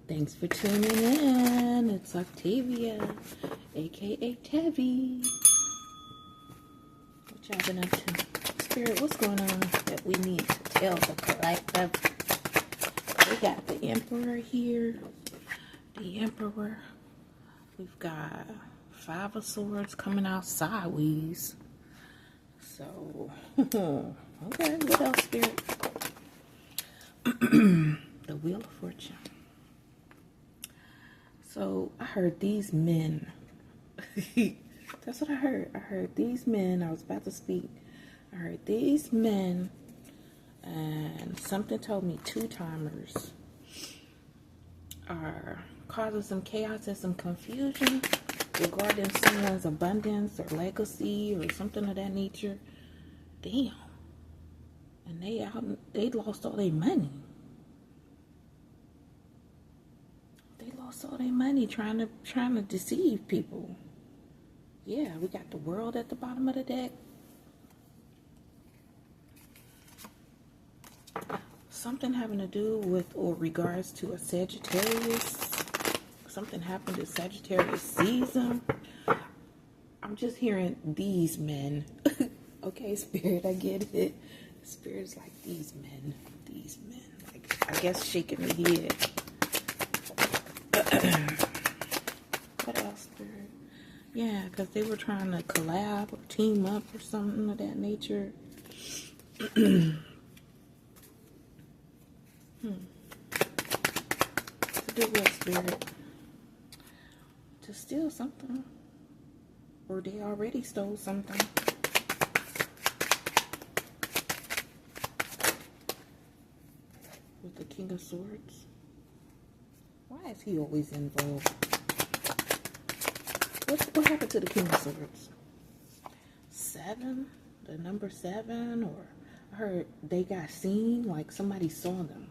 Thanks for tuning in. It's Octavia, aka Tevi. What y'all been up to? Spirit, what's going on that we need to tell the collective? We got the Emperor here. The Emperor. We've got Five of Swords coming out sideways. So, okay, what else, Spirit? The Wheel of Fortune. So, I heard these men. That's what I heard. I heard these men. I was about to speak. I heard these men. And something told me two-timers are causing some chaos and some confusion regarding someone's abundance or legacy or something of that nature. Damn. And they lost all their money. They lost all their money trying to deceive people. Yeah, we got the World at the bottom of the deck. Something having to do with or regards to a Sagittarius. Something happened to Sagittarius season. I'm just hearing these men. Okay, Spirit, I get it. Spirit's like these men. These men. Like, I guess shaking the head. What else, Spirit? Yeah, because they were trying to collab or team up or something of that nature. To do what, Spirit? To steal something. Or they already stole something. With the King of Swords. Why is he always involved? What happened to the King of Swords? 7? The number 7? Or I heard they got seen, like somebody saw them.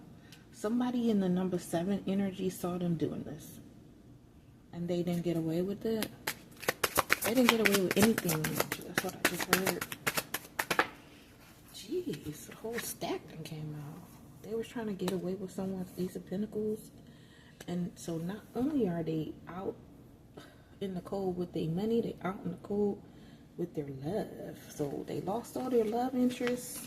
Somebody in the number 7 energy saw them doing this. And they didn't get away with it. They didn't get away with anything. That's what I just heard. Jeez, the whole stack then came out. They was trying to get away with someone's Ace of Pentacles. And so not only are they out in the cold with their money, they out in the cold with their love. So they lost all their love interests.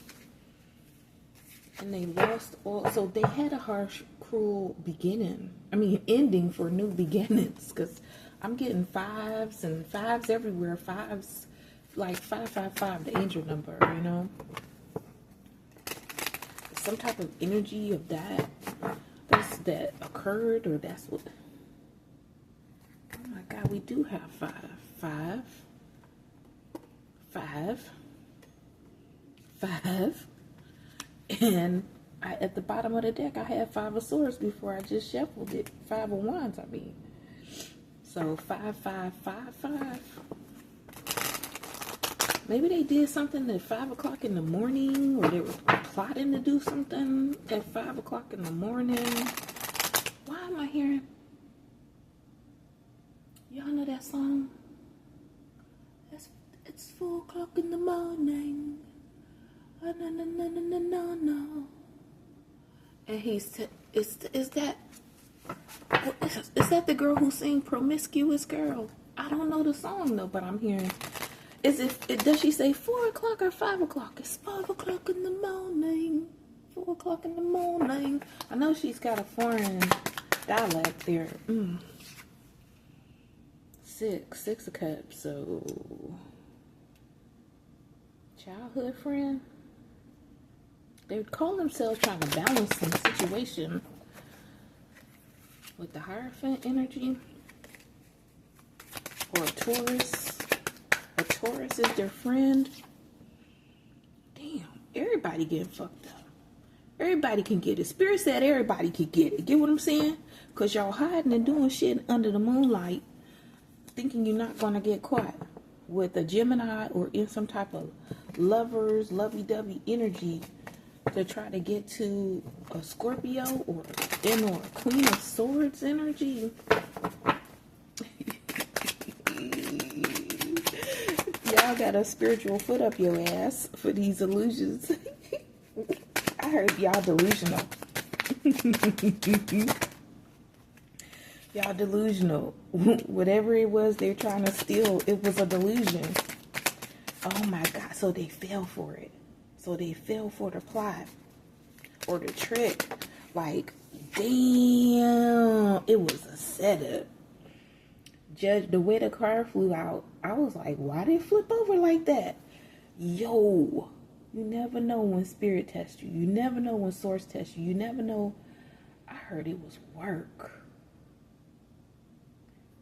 And they lost all, so they had a harsh, cruel ending for new beginnings. Because I'm getting 5s and 5s everywhere. 5s, like 555, the angel number, you know. Some type of energy of that occurred, or that's what. Oh my God, we do have 5. 5. And at the bottom of the deck, I had 5 of Swords before I just shuffled it. 5 of Wands, I mean. So 5, 5, 5, 5. Maybe they did something at 5 o'clock in the morning, or they were plotting to do something at 5 o'clock in the morning. Why am I hearing? Y'all know that song? It's 4 o'clock in the morning. Oh, no. And is that the girl who sing Promiscuous Girl? I don't know the song though, but I'm hearing. Does she say 4 o'clock or 5 o'clock? It's 5 o'clock in the morning. 4 o'clock in the morning. I know she's got a foreign dialect there. 6 of Cups. So childhood friend. They would call themselves trying to balance some situation with the Hierophant energy. Or a Taurus. A Taurus is their friend. Damn, everybody getting fucked up. Everybody can get it. Spirit said everybody could get it. Get what I'm saying? Because y'all hiding and doing shit under the moonlight, thinking you're not going to get caught with a Gemini or in some type of lovers, lovey-dovey energy to try to get to a Scorpio or a Queen of Swords energy. Y'all got a spiritual foot up your ass for these illusions. I heard y'all delusional. Y'all delusional. Whatever it was they're trying to steal, it was a delusion. Oh my God. So they fell for it. So they fell for the plot or the trick. Like, damn, it was a setup. Judge, the way the car flew out, I was like, why did it flip over like that? Yo, you never know when spirit tests you. You never know when source tests you. You never know. I heard it was work.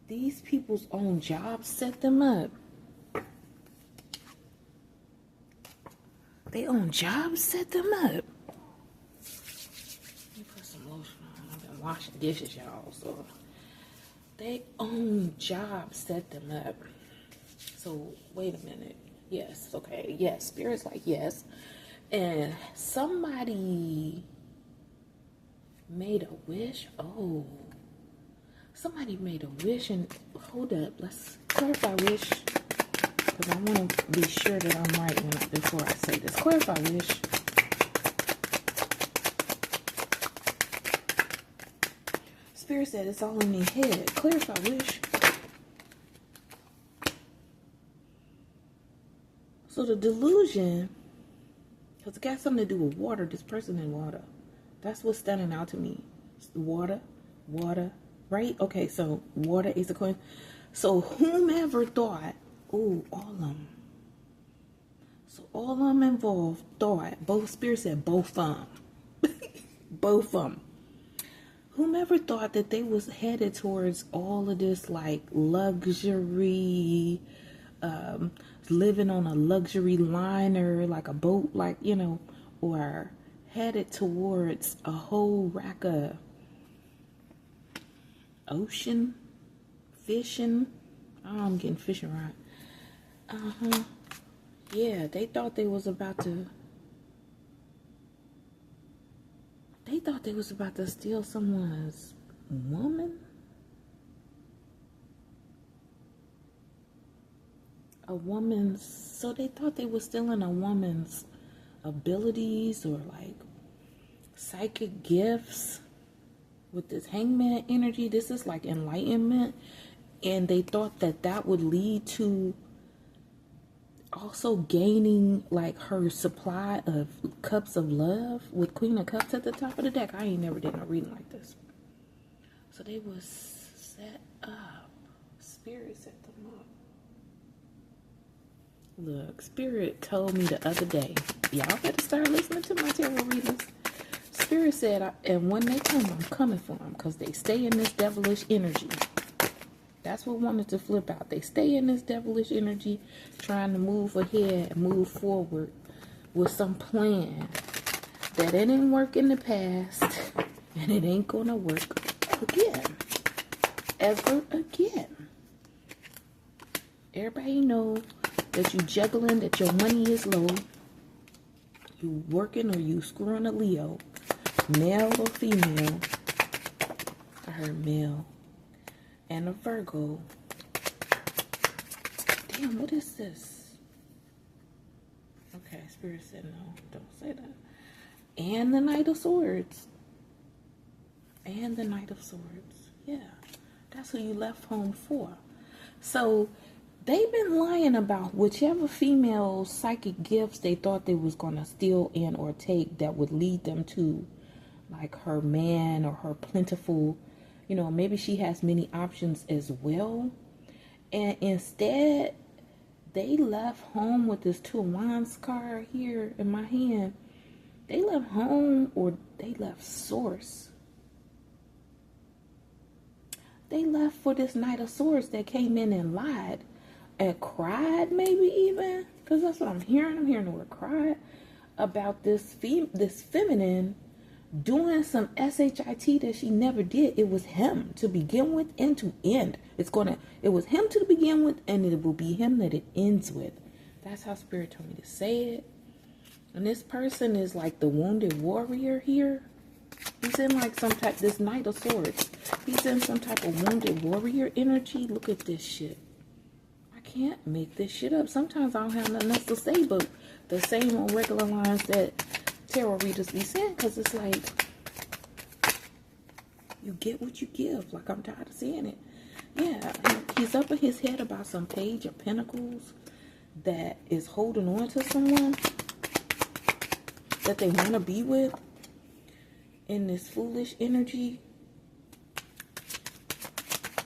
These people's own jobs set them up. They own jobs set them up. Let me put some lotion on. I've been washing dishes, y'all. So they own jobs set them up. So wait a minute. Yes, okay. Yes, spirit's like yes. And somebody made a wish. Oh. Somebody made a wish and hold up, let's clarify wish, because I want to be sure that I'm right before I say this. Clarify wish. Spirit said it's all in their head. Clarify wish. So the delusion, because it got something to do with water, this person in water. That's what's standing out to me. It's water. Right? Okay, so water is a coin. So whomever thought, oh, all of them. So all of them involved thought, both spirits said both of them. Both of them. Whomever thought that they was headed towards all of this like luxury, living on a luxury liner, like a boat, like, you know, or headed towards a whole rack of ocean fishing. Oh, I'm getting fishing right. Yeah, they thought they was about to steal someone's woman. A woman's, so they thought they were stealing a woman's abilities or like psychic gifts. With this hangman energy, this is like enlightenment, and they thought that that would lead to also gaining like her supply of cups of love with Queen of Cups at the top of the deck. I ain't never did no reading like this. So they was set up. Spirit set them up. Look, Spirit told me the other day, y'all better start listening to my tarot readings. Spirit said, and when they come, I'm coming for them, because they stay in this devilish energy. That's what wanted to flip out. They stay in this devilish energy, trying to move ahead and move forward with some plan that it didn't work in the past, and it ain't gonna work again, ever again. Everybody know that you juggling, that your money is low. You working or you screwing a Leo. Male or female. I heard male. And a Virgo. Damn, what is this? Okay, Spirit said no, don't say that. And the Knight of Swords. And the Knight of Swords. Yeah, that's who you left home for. So they've been lying about whichever female psychic gifts they thought they was going to steal in or take that would lead them to like her man or her plentiful, you know, maybe she has many options as well. And instead, they left home with this Two of Wands card here in my hand. They left home or they left source. They left for this Knight of Swords that came in and lied and cried, maybe even, because that's what I'm hearing. I'm hearing the word cried about this feminine doing some shit that she never did. It was him to begin with and to end. It was him to begin with, and it will be him that it ends with. That's how Spirit told me to say it. And this person is like the wounded warrior here. He's in like some type, this Knight of Swords. He's in some type of wounded warrior energy. Look at this shit. I can't make this shit up. Sometimes I don't have nothing else to say but the same on regular lines that tarot readers be saying, because it's like, You get what you give. Like, I'm tired of seeing it. Yeah, he's up in his head about some Page of Pentacles that is holding on to someone that they want to be with in this foolish energy,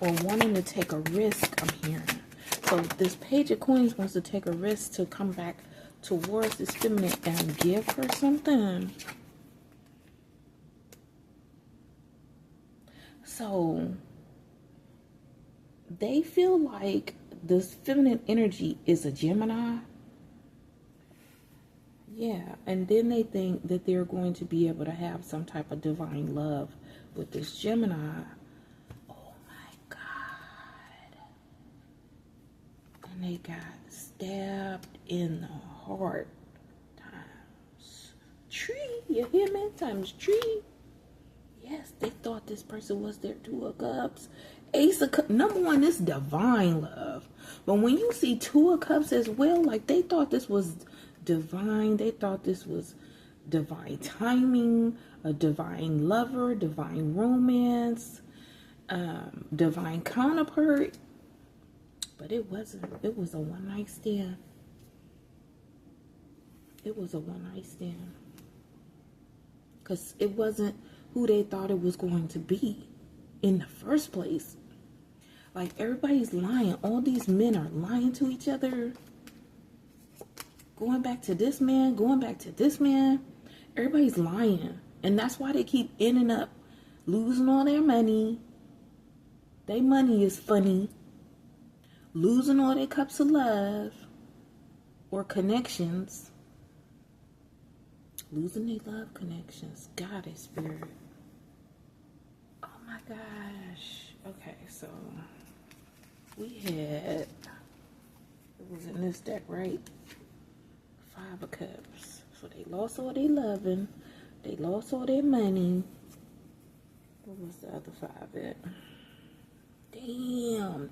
or wanting to take a risk, I'm hearing. So this Page of Coins wants to take a risk to come back towards this feminine and give her something. So they feel like this feminine energy is a Gemini. Yeah, and then they think that they're going to be able to have some type of divine love with this Gemini. Oh my God. And they got stabbed in the heart times tree. You hear me? Times tree. Yes, they thought this person was their Two of Cups. Ace of Cups. Number one, this divine love. But when you see Two of Cups as well, like they thought this was divine. They thought this was divine timing, a divine lover, divine romance, divine counterpart. But it wasn't. It was a one-night stand. It was a one-night stand. Because it wasn't who they thought it was going to be in the first place. Like, everybody's lying. All these men are lying to each other. Going back to this man, going back to this man. Everybody's lying. And that's why they keep ending up losing all their money. Their money is funny. Losing all their cups of love or connections. Losing their love connections. God is spirit. Oh my gosh. Okay, so we had, it was in this deck, right? Five of Cups. So they lost all their loving. They lost all their money. What was the other five at? Damn.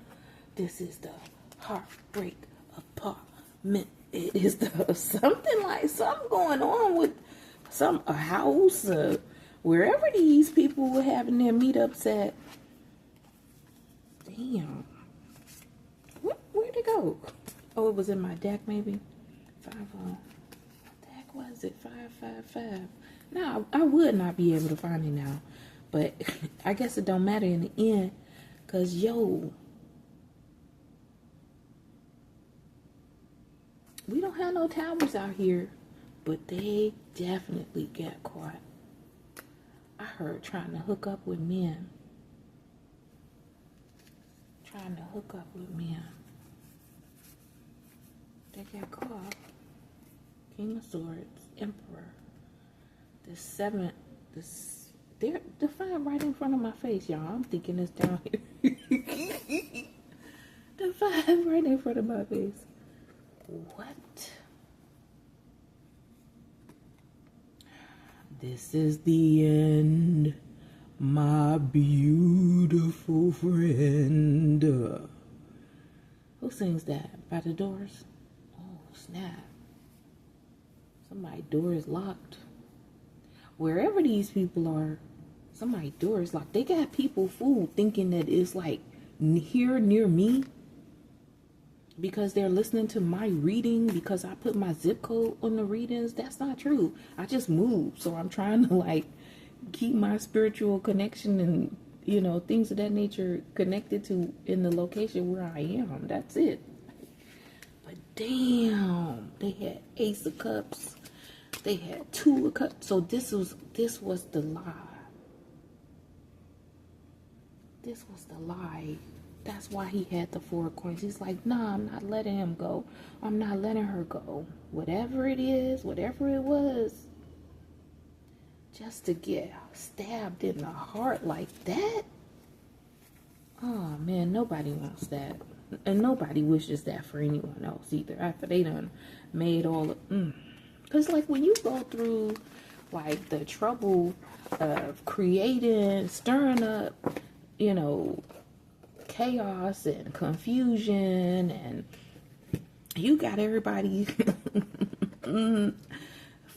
This is the heartbreak apartment. It is the something going on with a house, wherever these people were having their meetups at. Damn. Where'd it go? Oh, it was in my deck, maybe. 5 What deck was it? 555. No, I would not be able to find it now, but I guess it don't matter in the end, cause we don't have no towers out here, but they definitely got caught. I heard trying to hook up with men. Trying to hook up with men. They got caught. King of Swords, Emperor. The 7th, the 5 right in front of my face, y'all. I'm thinking it's down here. The 5 right in front of my face. What? This is the end, my beautiful friend. Who sings that? By the Doors? Oh, snap. Somebody's door is locked. Wherever these people are, somebody's door is locked. They got people fooled thinking that it's like here near me. Because they're listening to my reading, because I put my zip code on the readings. That's not true. I just moved. So I'm trying to like keep my spiritual connection and, you know, things of that nature connected to in the location where I am. That's it. But damn, they had Ace of Cups. They had Two of Cups. So this was the lie. This was the lie. That's why he had the 4 of Coins. He's like, nah, I'm not letting him go. I'm not letting her go. Whatever it is, whatever it was. Just to get stabbed in the heart like that? Oh, man, nobody wants that. And nobody wishes that for anyone else either. After they done made all of... Because, like, when you go through, like, the trouble of creating, stirring up, you know... chaos and confusion, and you got everybody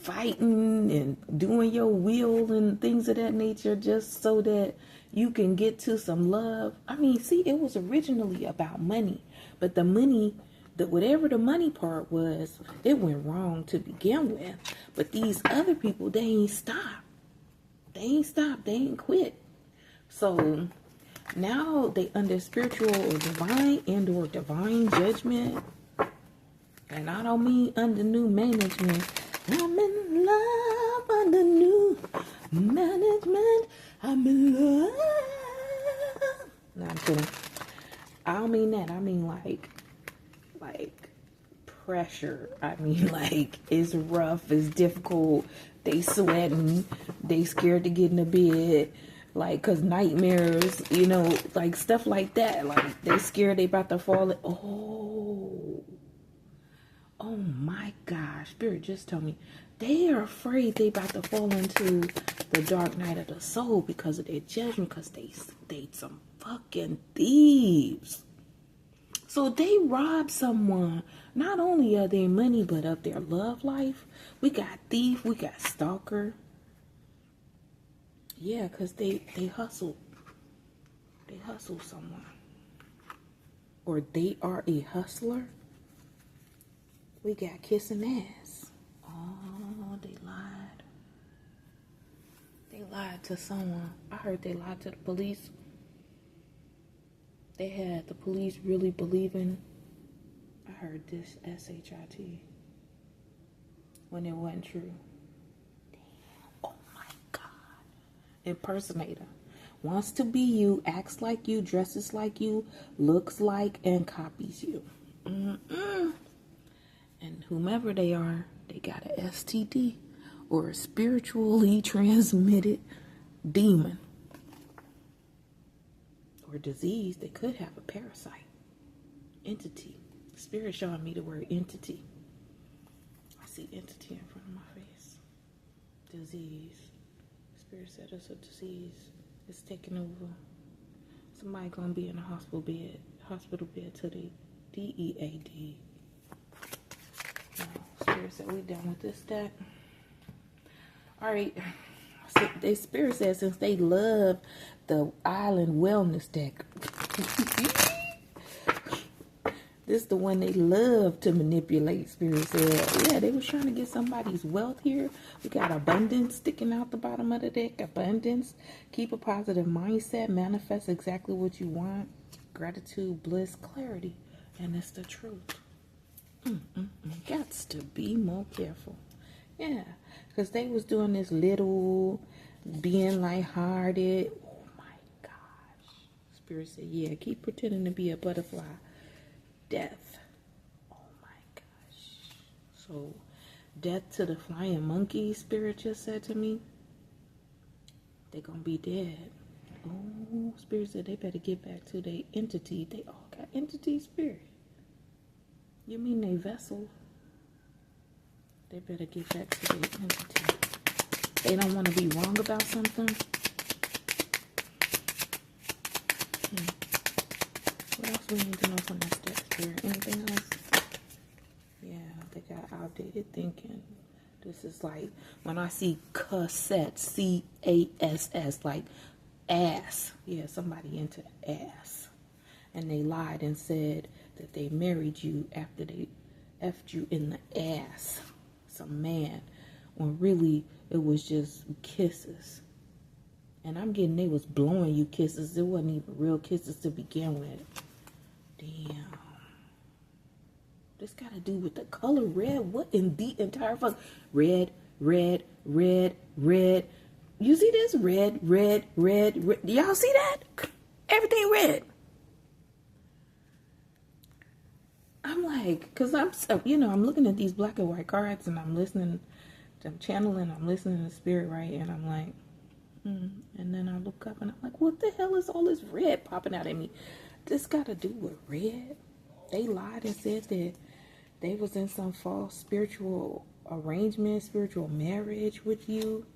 fighting and doing your will and things of that nature just so that you can get to some love. I mean, see, it was originally about money, but the money, whatever the money part was, it went wrong to begin with. But these other people, they ain't stopped. They ain't quit. So now they under spiritual or divine judgment. And I don't mean under new management. I'm in love under new management. I'm in love. No, I'm kidding. I don't mean that. I mean like pressure. I mean like it's rough, it's difficult. They sweating. They scared to get in the bed. Like, cause nightmares, you know, like stuff like that. Like they scared they about to fall. Oh my gosh, Spirit just told me they are afraid they about to fall into the dark night of the soul because of their judgment, because they some fucking thieves. So they rob someone, not only of their money, but of their love life. We got thief, we got stalker. Yeah, because they hustle. They hustle someone. Or they are a hustler. We got kissing ass. Oh, they lied. They lied to someone. I heard they lied to the police. They had the police really believing. I heard this SHIT. When it wasn't true. Damn. Oh my God. Impersonator. Wants to be you, acts like you, dresses like you, looks like, and copies you. And whomever they are, they got an STD or a spiritually transmitted demon or disease. They could have a parasite, entity. Spirit showing me the word entity. I see entity in front of my face. Disease. Spirit said it's a disease. It's taking over. Somebody gonna be in a hospital bed till they DEAD. Spirit said we done with this stack. Alright. So the Spirit said since they love the island wellness deck. This is the one they love to manipulate. Spirit said, yeah, they was trying to get somebody's wealth here. We got abundance sticking out the bottom of the deck. Abundance. Keep a positive mindset. Manifest exactly what you want. Gratitude, bliss, clarity. And it's the truth. Gots to be more careful. Yeah, because they was doing this little, being lighthearted. Oh my gosh. Spirit said, yeah, keep pretending to be a butterfly. Death. Oh my gosh. So, death to the flying monkey, Spirit just said to me. They're gonna be dead. Oh, Spirit said they better get back to their entity. They all got entity, Spirit. You mean they vessel? They better get back to their entity. They don't want to be wrong about something. What else we need to know from this deck, Spirit? Anything else? Yeah, they got outdated thinking. This is like when I see cassette, CASS, like ass. Yeah, somebody into ass. And they lied and said that they married you after they effed you in the ass. Some man. When really it was just kisses. And I'm getting they was blowing you kisses. It wasn't even real kisses to begin with. Damn. This got to do with the color red. What in the entire fuck? Red, red, red, red. You see this? Red, red, red, red. Y'all see that? Everything red. I'm like, because I'm looking at these black and white cards and I'm listening, I'm channeling, I'm listening to Spirit, right? And I'm like, and then I look up and I'm like, what the hell is all this red popping out at me? This got to do with red? They lied and said that they was in some false spiritual arrangement, spiritual marriage with you.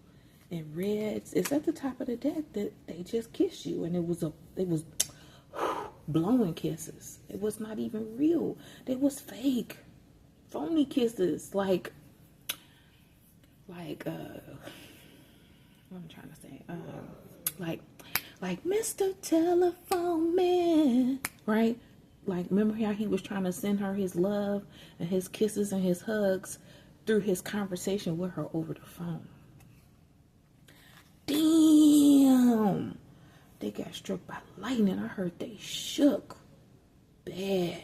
And reds, it's at the top of the deck that they just kissed you. And it was blowing kisses. It was not even real. They was fake. Phony kisses. Like, like what I'm trying to say, like Mr. Telephone Man, right? Like, remember how he was trying to send her his love and his kisses and his hugs through his conversation with her over the phone. Damn, they got struck by lightning. I heard they shook bad.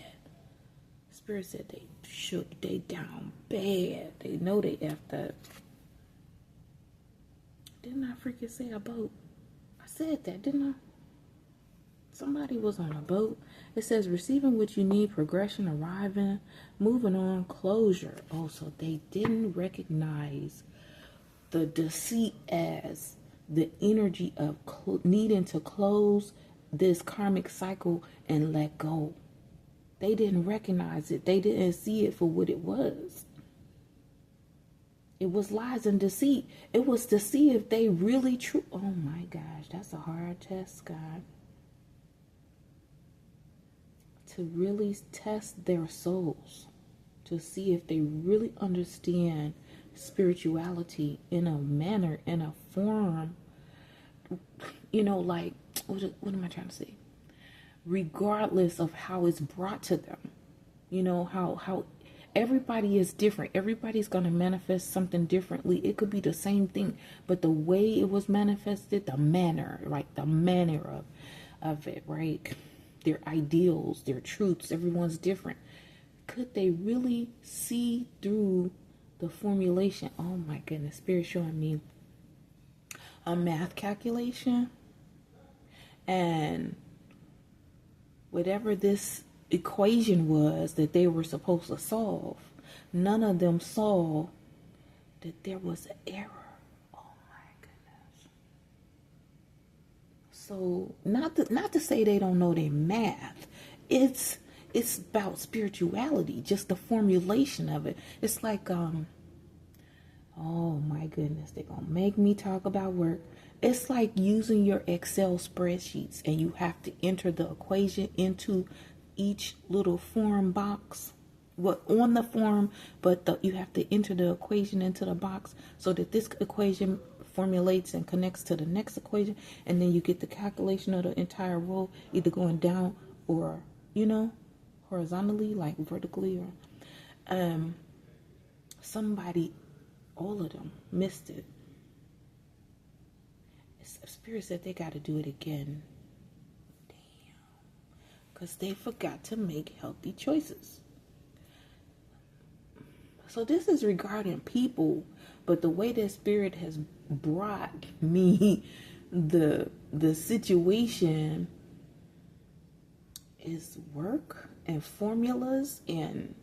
Spirit said they shook, they down bad. They know they effed up. Didn't I freaking say a boat? I said that, didn't I? Somebody was on a boat. It says receiving what you need, progression, arriving, moving on, closure. Oh, so they didn't recognize the deceit as the energy of needing to close this karmic cycle and let go. They didn't recognize it. They didn't see it for what it was. It was lies and deceit. It was to see if they really true. Oh my gosh, that's a hard test, God. To really test their souls, to see if they really understand spirituality in a manner, in a form, like, what am I trying to say? Regardless of how it's brought to them, how everybody is different. Everybody's going to manifest something differently. It could be the same thing, but the way it was manifested, the manner, of it, right? Their ideals, their truths, everyone's different. Could they really see through the formulation? Oh my goodness, Spirit showing me a math calculation, and whatever this equation was that they were supposed to solve, none of them saw that there was an error. Oh my goodness. So not to say they don't know their math. It's about spirituality, just the formulation of it. It's like oh my goodness, they're gonna make me talk about work. It's like using your Excel spreadsheets and you have to enter the equation into each little form box. On the form, but you have to enter the equation into the box so that this equation formulates and connects to the next equation, and then you get the calculation of the entire row, either going down or horizontally, like vertically, or somebody, all of them missed it. Spirit said they got to do it again. Damn. Because they forgot to make healthy choices. So this is regarding people, but the way that Spirit has brought me the situation is work and formulas and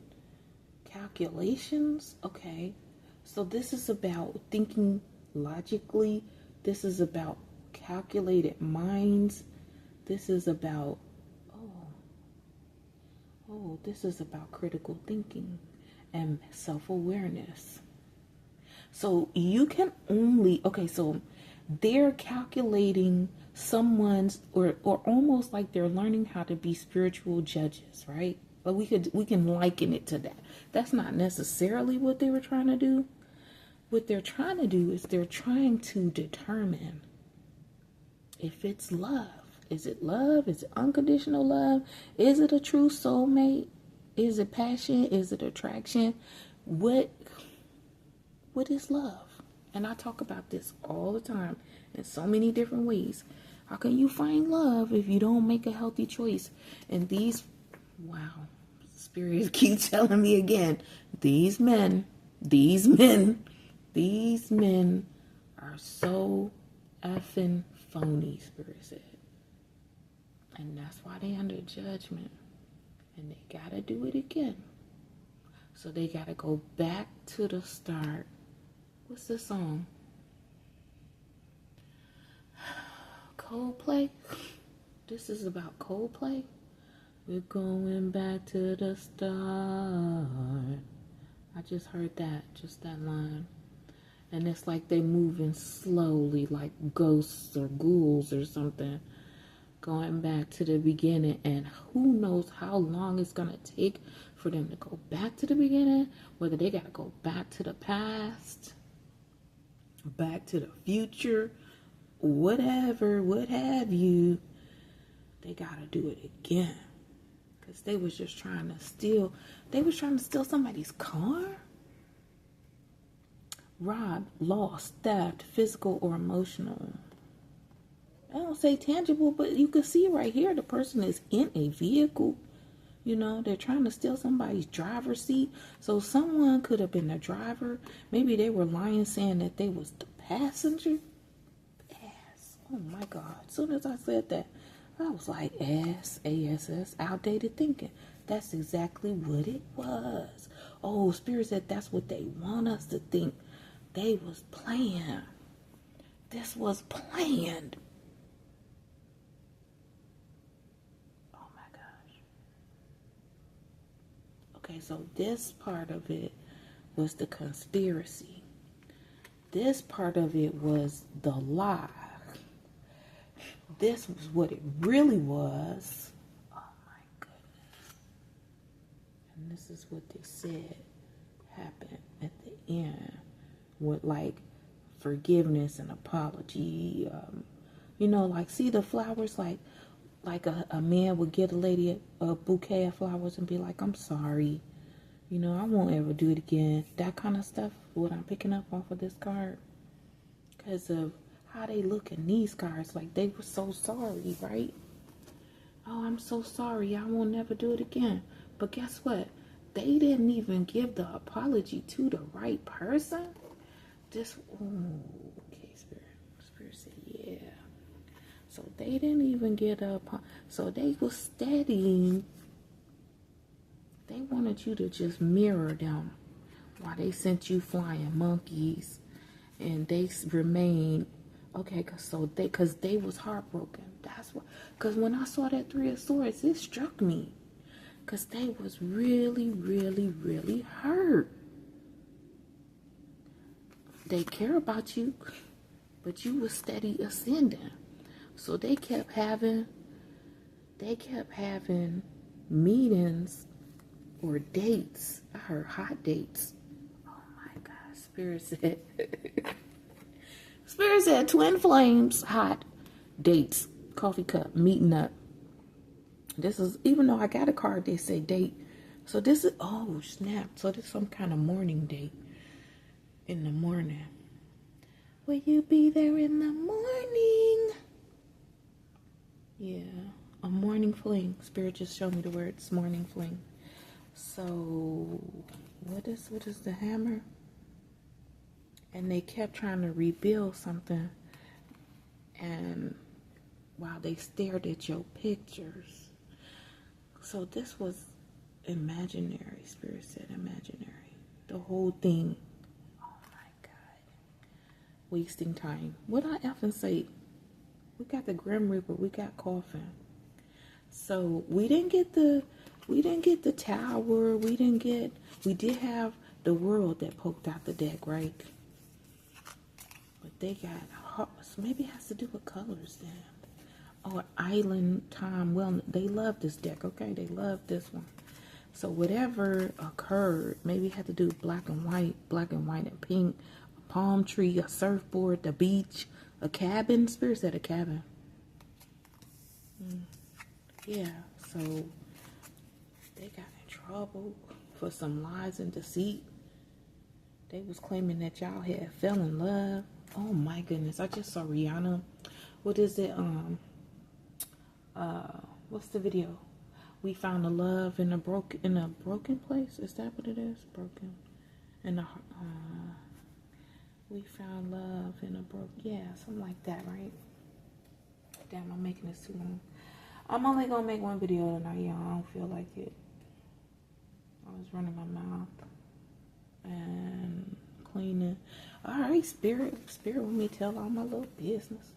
calculations. Okay. So this is about thinking logically. This is about calculated minds. This is about, this is about critical thinking and self-awareness. So you can only, so they're calculating someone's, or almost like they're learning how to be spiritual judges, right? But we can liken it to that. That's not necessarily what they were trying to do. What they're trying to do is they're trying to determine if it's love. Is it love? Is it unconditional love? Is it a true soulmate? Is it passion? Is it attraction? What is love? And I talk about this all the time in so many different ways. How can you find love if you don't make a healthy choice? And Spirit keeps telling me again, these men are so effing phony, Spirit said. And that's why they under judgment. And they gotta do it again. So they gotta go back to the start. What's the song? Coldplay? This is about Coldplay? We're going back to the start. I just heard that line. And it's like they moving slowly, like ghosts or ghouls or something, going back to the beginning. And who knows how long it's going to take for them to go back to the beginning, whether they got to go back to the past. Back to the Future, whatever, what have you. They gotta do it again. Because they was just trying to steal. They was trying to steal somebody's car. Robbed, lost, theft, physical or emotional. I don't say tangible, but you can see right here the person is in a vehicle. You know, they're trying to steal somebody's driver's seat. So someone could have been the driver. Maybe they were lying saying that they was the passenger. Ass. Oh my God. As soon as I said that, I was like, ass, ASS, outdated thinking. That's exactly what it was. Oh, Spirit said that's what they want us to think. They was playing. This was planned. Oh my gosh. Okay, so this part of it was the conspiracy. This part of it was the lie. This was what it really was. Oh my goodness. And this is what they said happened at the end. With like forgiveness and apology. You know, like see the flowers, like a man would get a lady a bouquet of flowers and be like, I'm sorry. You know, I won't ever do it again. That kind of stuff, what I'm picking up off of this card. Because of how they look in these cards, like they were so sorry, right? Oh, I'm so sorry, I won't never do it again. But guess what? They didn't even give the apology to the right person. This, okay, Spirit said, yeah. So they didn't even get up. So they was studying. They wanted you to just mirror them while they sent you flying monkeys, and they remained. Okay, because they was heartbroken. That's why. Because when I saw that Three of Swords, it struck me. Because they was really, really, really hurt. They care about you, but you was steady ascending. So they kept having meetings or dates. I heard hot dates. Oh my God, Spirit said twin flames, hot dates, coffee cup, meeting up. This is, even though I got a card, they say date. So this is, oh snap. So this is some kind of morning date. In the morning. Will you be there in the morning? Yeah, a morning fling. Spirit just showed me the words morning fling. So what is the hammer? And they kept trying to rebuild something, and while they stared at your pictures. So this was imaginary. Spirit said imaginary. The whole thing. Wasting time. What I often say, we got the Grim Reaper, we got Coffin. So we didn't get the tower, we did have the world that poked out the deck, right? But they got, so maybe it has to do with colors then. Or island time. Well, they love this deck, okay? They love this one. So whatever occurred, maybe it had to do with black and white and pink. Palm tree, a surfboard, the beach, a cabin. Spirit said a cabin. Yeah, so they got in trouble for some lies and deceit. They was claiming that y'all had fell in love. Oh my goodness, I just saw Rihanna. What is it? What's the video? We found a love in a broken place. Is that what it is? Broken. We found love in a yeah, something like that, right? Damn, I'm making this too long. I'm only gonna make one video tonight, y'all. I don't feel like it. I was running my mouth and cleaning. All right, Spirit with me, tell all my little business.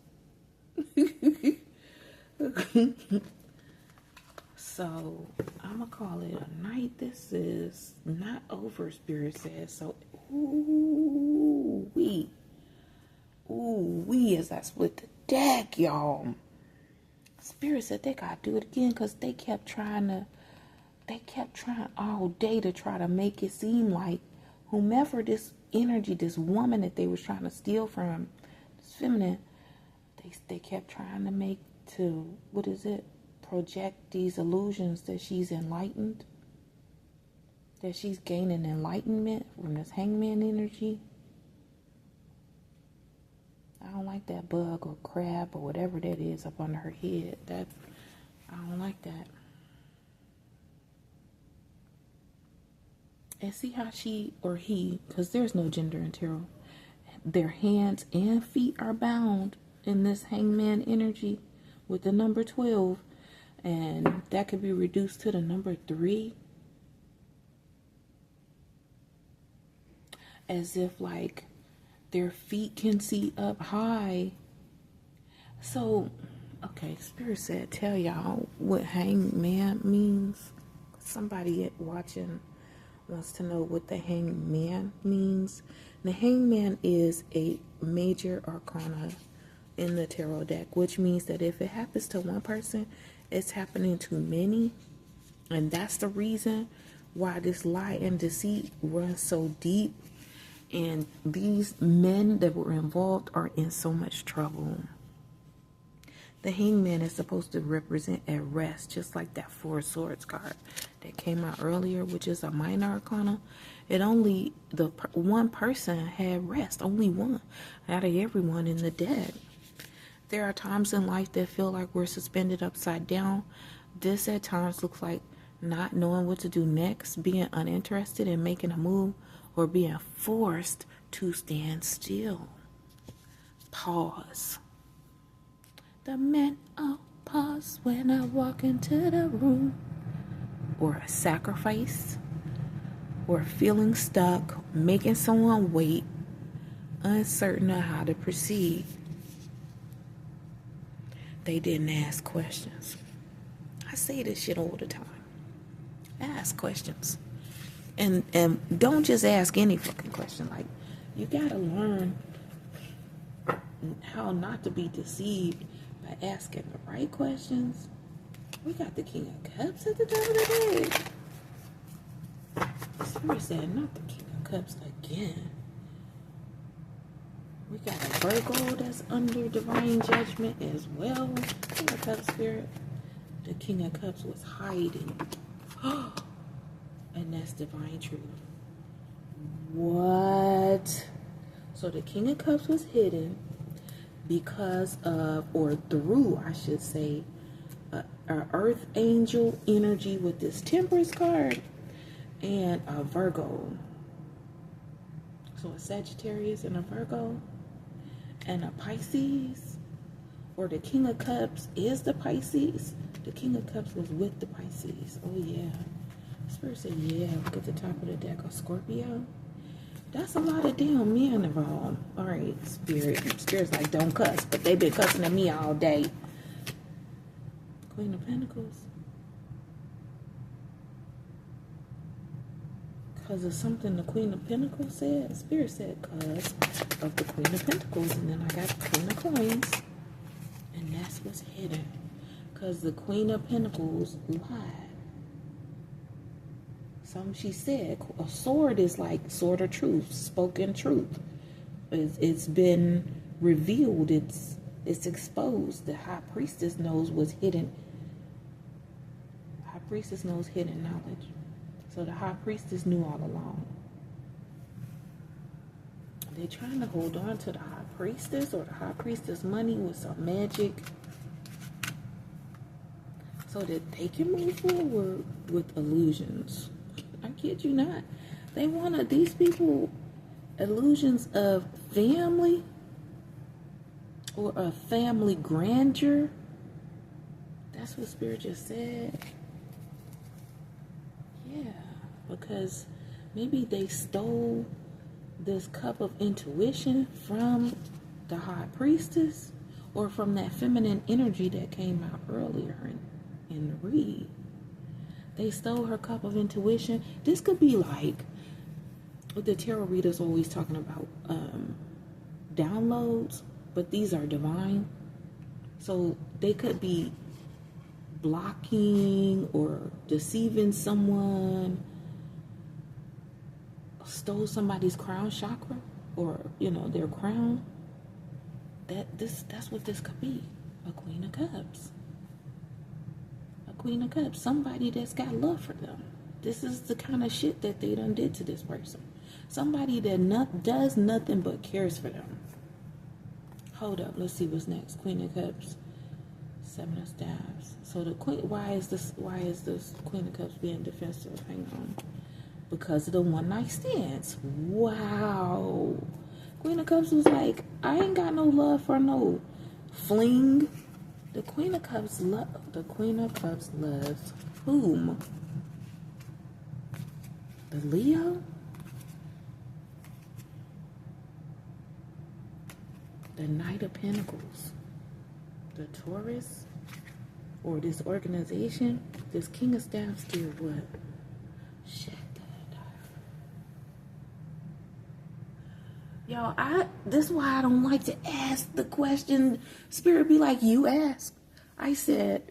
So I'm gonna call it a night. This is not over, Spirit says. So ooh wee as I split the deck, y'all. Spirit said they gotta do it again because they kept trying all day to try to make it seem like whomever this energy, this woman that they was trying to steal from, this feminine, they kept trying to make to, what is it, project these illusions that she's enlightened, that she's gaining enlightenment from this hangman energy. I don't like that bug or crab or whatever that is up under her head. I don't like that. And see how she or he, because there's no gender in tarot, their hands and feet are bound in this hangman energy with the number 12. And that could be reduced to the number 3. As if like their feet can see up high. So, okay, Spirit said, tell y'all what hangman means. Somebody watching wants to know what the hangman means. The hangman is a major arcana in the tarot deck, which means that if it happens to one person, it's happening to many. And that's the reason why this lie and deceit runs so deep. And these men that were involved are in so much trouble. The hangman is supposed to represent at rest, just like that Four of Swords card that came out earlier, which is a minor arcana. It only, one person had rest, only one out of everyone in the deck. There are times in life that feel like we're suspended upside down. This at times looks like not knowing what to do next, being uninterested in making a move, or being forced to stand still. Pause. The menopause when I walk into the room. Or a sacrifice. Or feeling stuck, making someone wait, uncertain of how to proceed. They didn't ask questions. I say this shit all the time. Ask questions. And don't just ask any fucking question. Like, you gotta learn how not to be deceived by asking the right questions. We got the King of Cups at the top of the deck. Spirit said, not the King of Cups again. We got a Virgo that's under divine judgment as well. King of Cups, Spirit. The King of Cups was hiding. And that's divine truth. What? So the King of Cups was hidden because of, or through, I should say, an Earth Angel energy with this Temperance card and a Virgo. So a Sagittarius and a Virgo and a Pisces, or the King of Cups is the Pisces. The King of Cups was with the Pisces. Oh yeah. Spirit said, yeah, look at the top of the deck, a Scorpio. That's a lot of damn men involved. All right, Spirit. Spirit's like, don't cuss, but they've been cussing at me all day. Queen of Pentacles. Because of something the Queen of Pentacles said. Spirit said, because of the Queen of Pentacles. And then I got the Queen of Coins. And that's what's hidden. Because the Queen of Pentacles lied. She said a sword is like sword of truth, spoken truth. It's been revealed. It's exposed. The High Priestess knows what's hidden. High Priestess knows hidden knowledge. So the High Priestess knew all along. They're trying to hold on to the High Priestess or the High Priestess money with some magic so that they can move forward with illusions. I kid you not. They wanted these people illusions of family or a family grandeur. That's what Spirit just said. Yeah, because maybe they stole this cup of intuition from the High Priestess or from that feminine energy that came out earlier in the read. They stole her cup of intuition. This could be like what the tarot readers always talking about, downloads, but these are divine. So they could be blocking or deceiving someone, stole somebody's crown chakra, or their crown. That's what this could be. A Queen of Cups. A Queen of Cups. Somebody that's got love for them. This is the kind of shit that they done did to this person. Somebody that does nothing but cares for them. Hold up, let's see what's next. Queen of Cups, Seven of Staves. So the Queen, why is this Queen of Cups being defensive? Hang on. Because of the one night stands. Wow. Queen of Cups was like, I ain't got no love for no fling. The Queen of Cups loves whom? The Leo? The Knight of Pentacles, the Taurus, or this organization. This King of Staves did what? Shit. Y'all, this is why I don't like to ask the question. Spirit be like, you ask. I said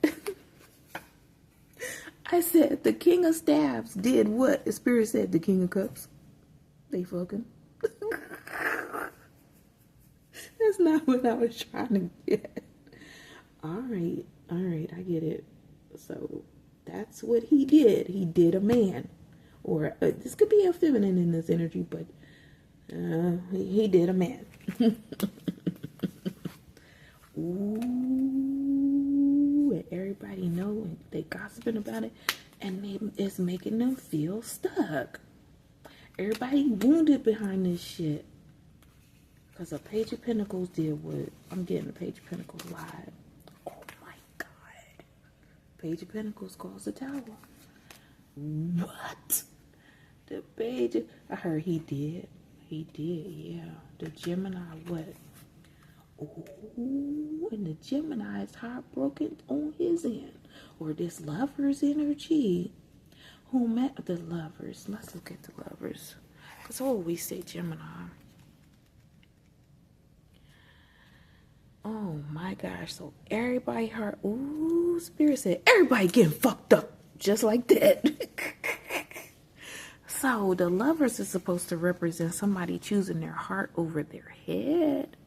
the King of Staves did what? The Spirit said the King of Cups. They fucking. That's not what I was trying to get. All right, I get it. So that's what he did. He did a man, or this could be a feminine in this energy, but he did a man. Ooh, and everybody know, and they gossiping about it, and it's making them feel stuck. Everybody wounded behind this shit. Because a Page of Pentacles did what? I'm getting a Page of Pentacles live. Oh my God. Page of Pentacles calls the Tower. What? The Page of... I heard he did. He did, yeah. The Gemini, what? Ooh, and the Gemini is heartbroken on his end. Or this lover's energy. Who met the lovers? Let's look at the lovers. Because what would we say, Gemini? Oh my gosh, so everybody heard, ooh, Spirit said, everybody getting fucked up, just like that. So the lovers is supposed to represent somebody choosing their heart over their head.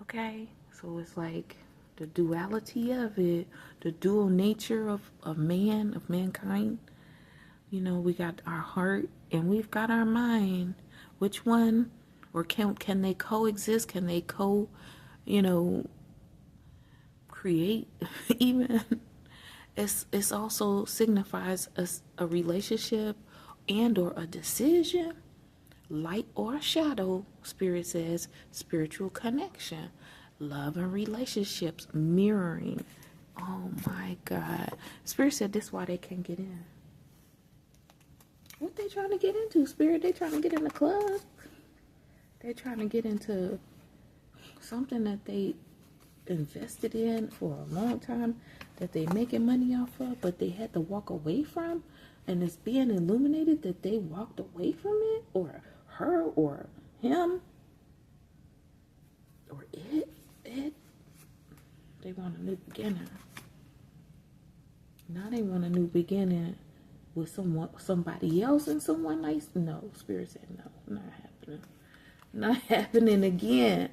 Okay, so it's like the duality of it, the dual nature of mankind. We got our heart and we've got our mind. Which one? Or can they coexist? Can they create even? It's also signifies a relationship and or a decision, light or shadow. Spirit says spiritual connection, love and relationships, mirroring. Oh my God. Spirit said this is why they can't get in. What they trying to get into, Spirit? They trying to get in the club. They're trying to get into something that they invested in for a long time, that they making money off of, but they had to walk away from, and it's being illuminated that they walked away from it, or her, or him, or it. They want a new beginning. Now they want a new beginning with somebody else and someone nice. No, Spirit said no, not happening. Not happening again.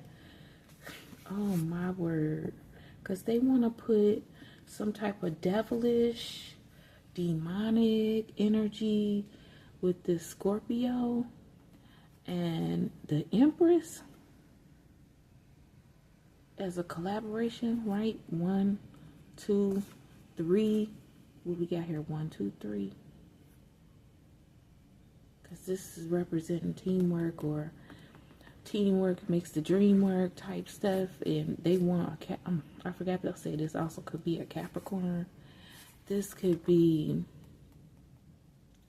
Oh my word. Because they want to put some type of devilish, demonic energy with the Scorpio and the Empress as a collaboration, right? 1, 2, 3. What we got here? 1, 2, 3. Because this is representing teamwork, or teamwork makes the dream work type stuff. And they want I forgot to say this also could be a Capricorn. This could be,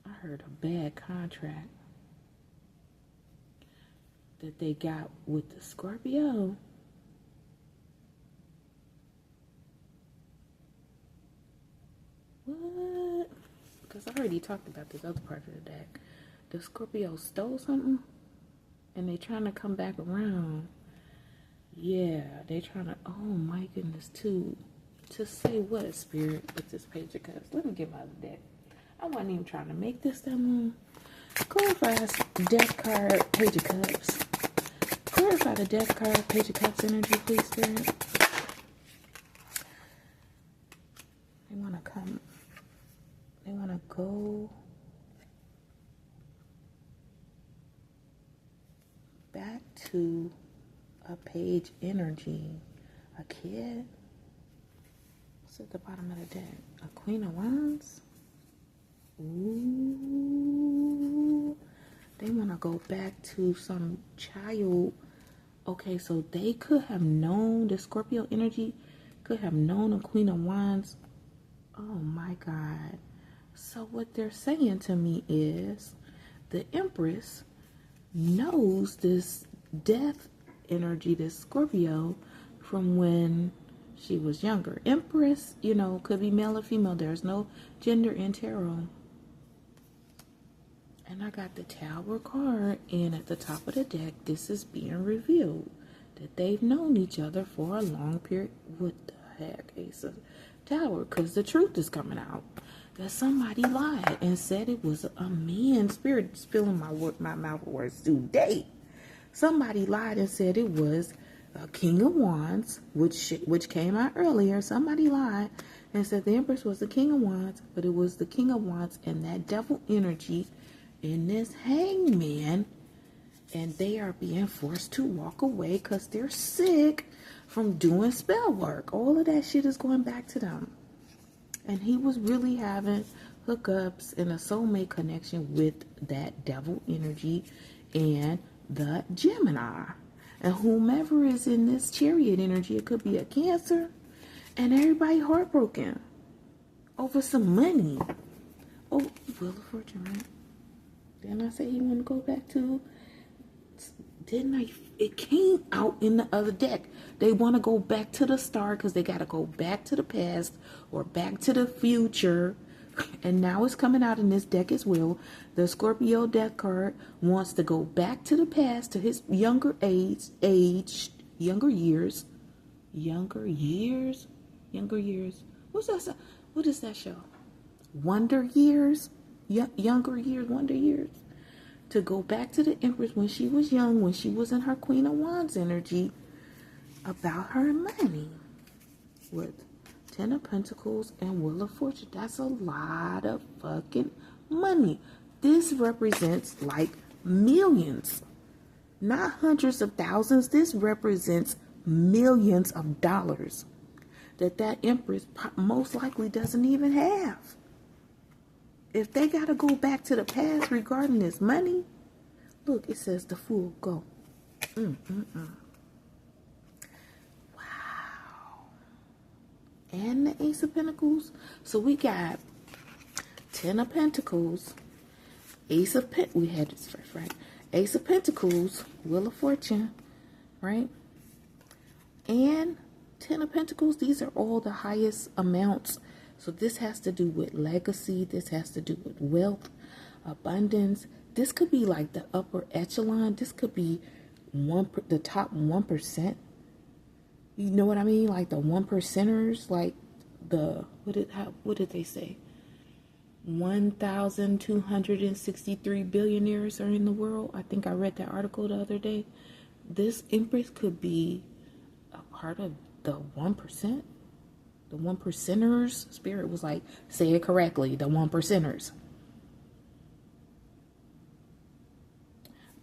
I heard, a bad contract that they got with the Scorpio. What? Because I already talked about this other part of the deck. The Scorpio stole something, and they trying to come back around. Yeah, they trying to, oh my goodness, to say what, Spirit, with this Page of Cups. Let me get my other deck. I wasn't even trying to make this that long. Glorifies Death card, Page of Cups. Glorify the Death card, Page of Cups energy, please, Spirit. They want to come. They want to go back to a page energy. A kid. What's at the bottom of the deck? A Queen of Wands. Ooh. They want to go back to some child. Okay, so they could have known, the Scorpio energy could have known a Queen of Wands. Oh my God. So what they're saying to me is the Empress knows this death energy, this Scorpio, from when she was younger. Empress, you know, could be male or female. There's no gender in tarot. And I got the Tower card, and at the top of the deck, this is being revealed that they've known each other for a long period. What the heck, Ace of Tower? Because the truth is coming out. That somebody lied and said it was a man. Spirit spilling my mouth words today. Somebody lied and said it was a King of Wands, which came out earlier. Somebody lied and said the Empress was the King of Wands, but it was the King of Wands and that devil energy in this hangman, and they are being forced to walk away because they're sick from doing spell work. All of that shit is going back to them. And he was really having hookups and a soulmate connection with that devil energy and the Gemini. And whomever is in this Chariot energy, it could be a Cancer, and everybody heartbroken over some money. Oh, Wheel of Fortune, right? Didn't I say he want to go back to? Didn't I? It came out in the other deck. They want to go back to the start because they got to go back to the past or back to the future. And now it's coming out in this deck as well. The Scorpio death card wants to go back to the past, to his younger younger years. What's that? What is that show? Wonder Years? Younger years, Wonder Years. To go back to the Empress when she was young, when she was in her Queen of Wands energy, about her money with Ten of Pentacles and Wheel of Fortune. That's a lot of fucking money. This represents like millions, not hundreds of thousands. This represents millions of dollars that Empress most likely doesn't even have. If they got to go back to the past regarding this money, look, it says the Fool, go. Wow. And the Ace of Pentacles. So we got Ten of Pentacles, Ace of we had this first, right? Ace of Pentacles, Wheel of Fortune, right? And Ten of Pentacles. These are all the highest amounts. So this has to do with legacy. This has to do with wealth, abundance. This could be like the upper echelon. This could be the top 1%. You know what I mean? Like the 1%ers, like the, what did they say? 1,263 billionaires are in the world. I think I read that article the other day. This Empress could be a part of the 1%. The 1%ers. Spirit was like, say it correctly, the 1%ers.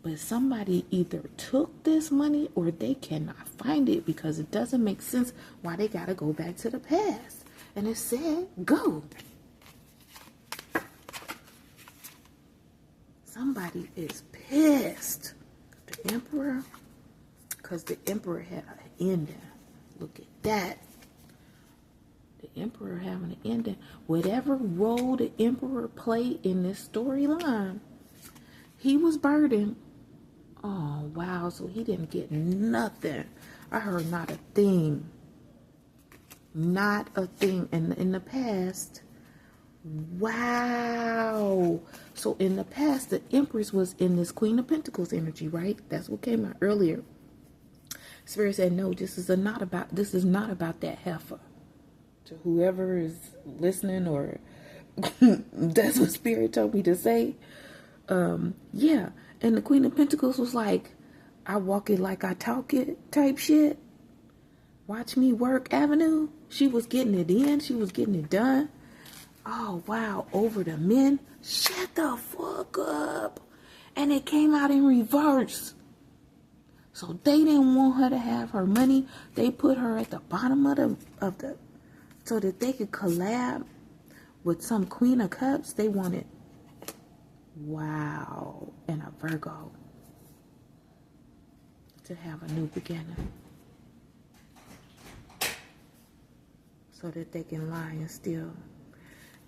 But somebody either took this money or they cannot find it because it doesn't make sense why they got to go back to the past. And it said, go. Somebody is pissed. The Emperor, because the Emperor had an ending. Look at that. The Emperor having an ending. Whatever role the Emperor played in this storyline, he was burdened. Oh, wow. So he didn't get nothing. I heard not a thing. Not a thing. In the past, wow. So in the past, the Empress was in this Queen of Pentacles energy, right? That's what came out earlier. Spirit said, no, this is not about that heifer. To whoever is listening, or that's what Spirit told me to say. Yeah. And the Queen of Pentacles was like, I walk it like I talk it type shit. Watch me work avenue. She was getting it in. She was getting it done. Oh, wow. Over the men. Shut the fuck up. And it came out in reverse. So they didn't want her to have her money. They put her at the bottom of the so that they could collab with some Queen of Cups. They wanted, wow, and a Virgo to have a new beginning. So that they can lie and steal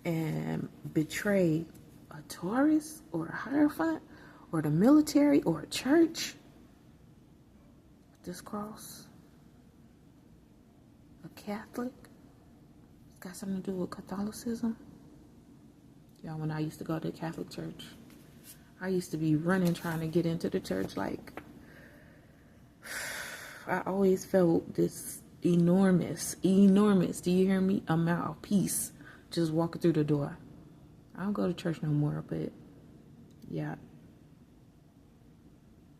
and betray a Taurus or a Hierophant or the military or a church. This cross, a Catholic, it's got something to do with Catholicism. Y'all, when I used to go to the Catholic church, I used to be running trying to get into the church. Like, I always felt this enormous, do you hear me, amount of peace just walking through the door. I don't go to church no more, but yeah,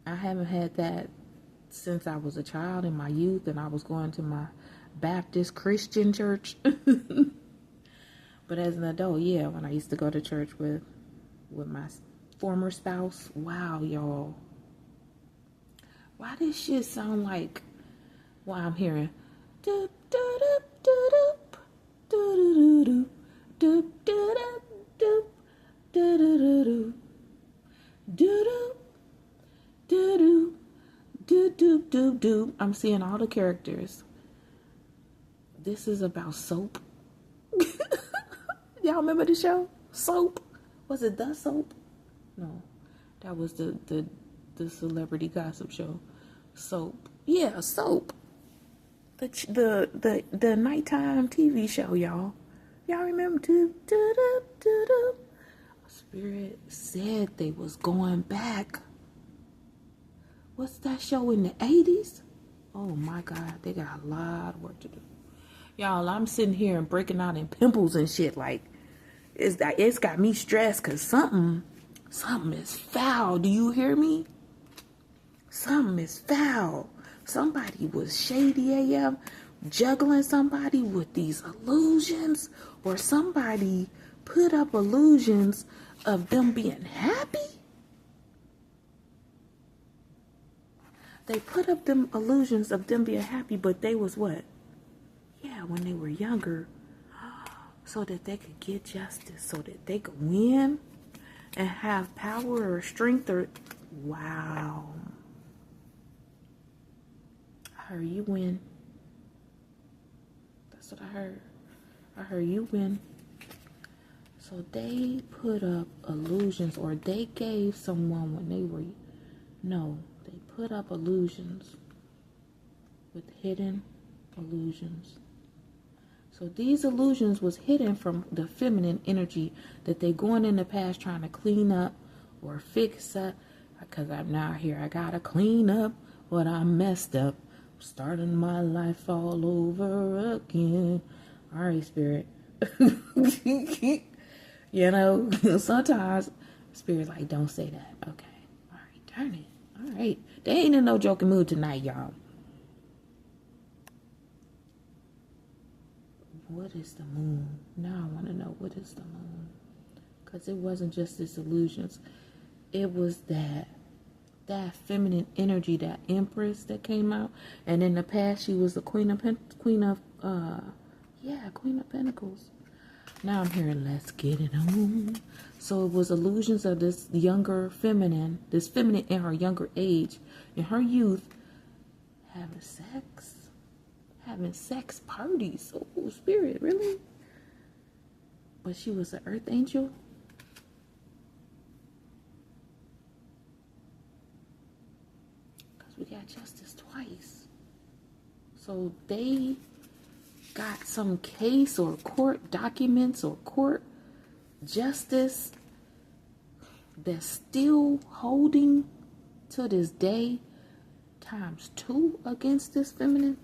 I haven't had that since I was a child in my youth, and I was going to my Baptist Christian church. But as an adult, yeah, when I used to go to church with my former spouse, wow, y'all, why this shit sound like what I'm hearing? Doop, doop, doop, doop, doop, doop, doop, doop, doop, doop, doop, doop, doop, doop. I'm seeing all the characters. This is about soap. Y'all remember the show? Soap? Was it The Soap? No, that was the celebrity gossip show. Soap. Yeah, Soap. The nighttime TV show, y'all. Y'all remember? Spirit said they was going back. What's that show in the 80s? Oh my God, they got a lot of work to do. Y'all, I'm sitting here and breaking out in pimples and shit. Like, it's got me stressed because something is foul. Do you hear me? Something is foul. Somebody was shady AF, juggling somebody with these illusions, or somebody put up illusions of them being happy. They put up them illusions of them being happy, but they was what? Yeah, when they were younger, so that they could get justice, so that they could win and have power or strength or, wow. I heard you win. That's what I heard. I heard you win. So they put up illusions, or they gave someone when they were, no, they put up illusions with hidden illusions. So these illusions was hidden from the feminine energy that they going in the past trying to clean up or fix up. Because I'm now here, I gotta clean up what I messed up. Starting my life all over again. All right, Spirit. You know, sometimes Spirit's like, don't say that. Okay. All right, darn it. All right. They ain't in no joking mood tonight, y'all. What is the moon? Now I want to know, what is the moon? Because it wasn't just this illusions. It was that feminine energy, that empress that came out. And in the past, she was the queen of Pentacles. Now I'm hearing, let's get it on. So it was illusions of this younger feminine, this feminine in her younger age, in her youth, having sex parties. Oh, Spirit, really? But she was an earth angel. Because we got justice twice. So they got some case or court documents or court justice that's still holding to this day, ×2 against this feminine.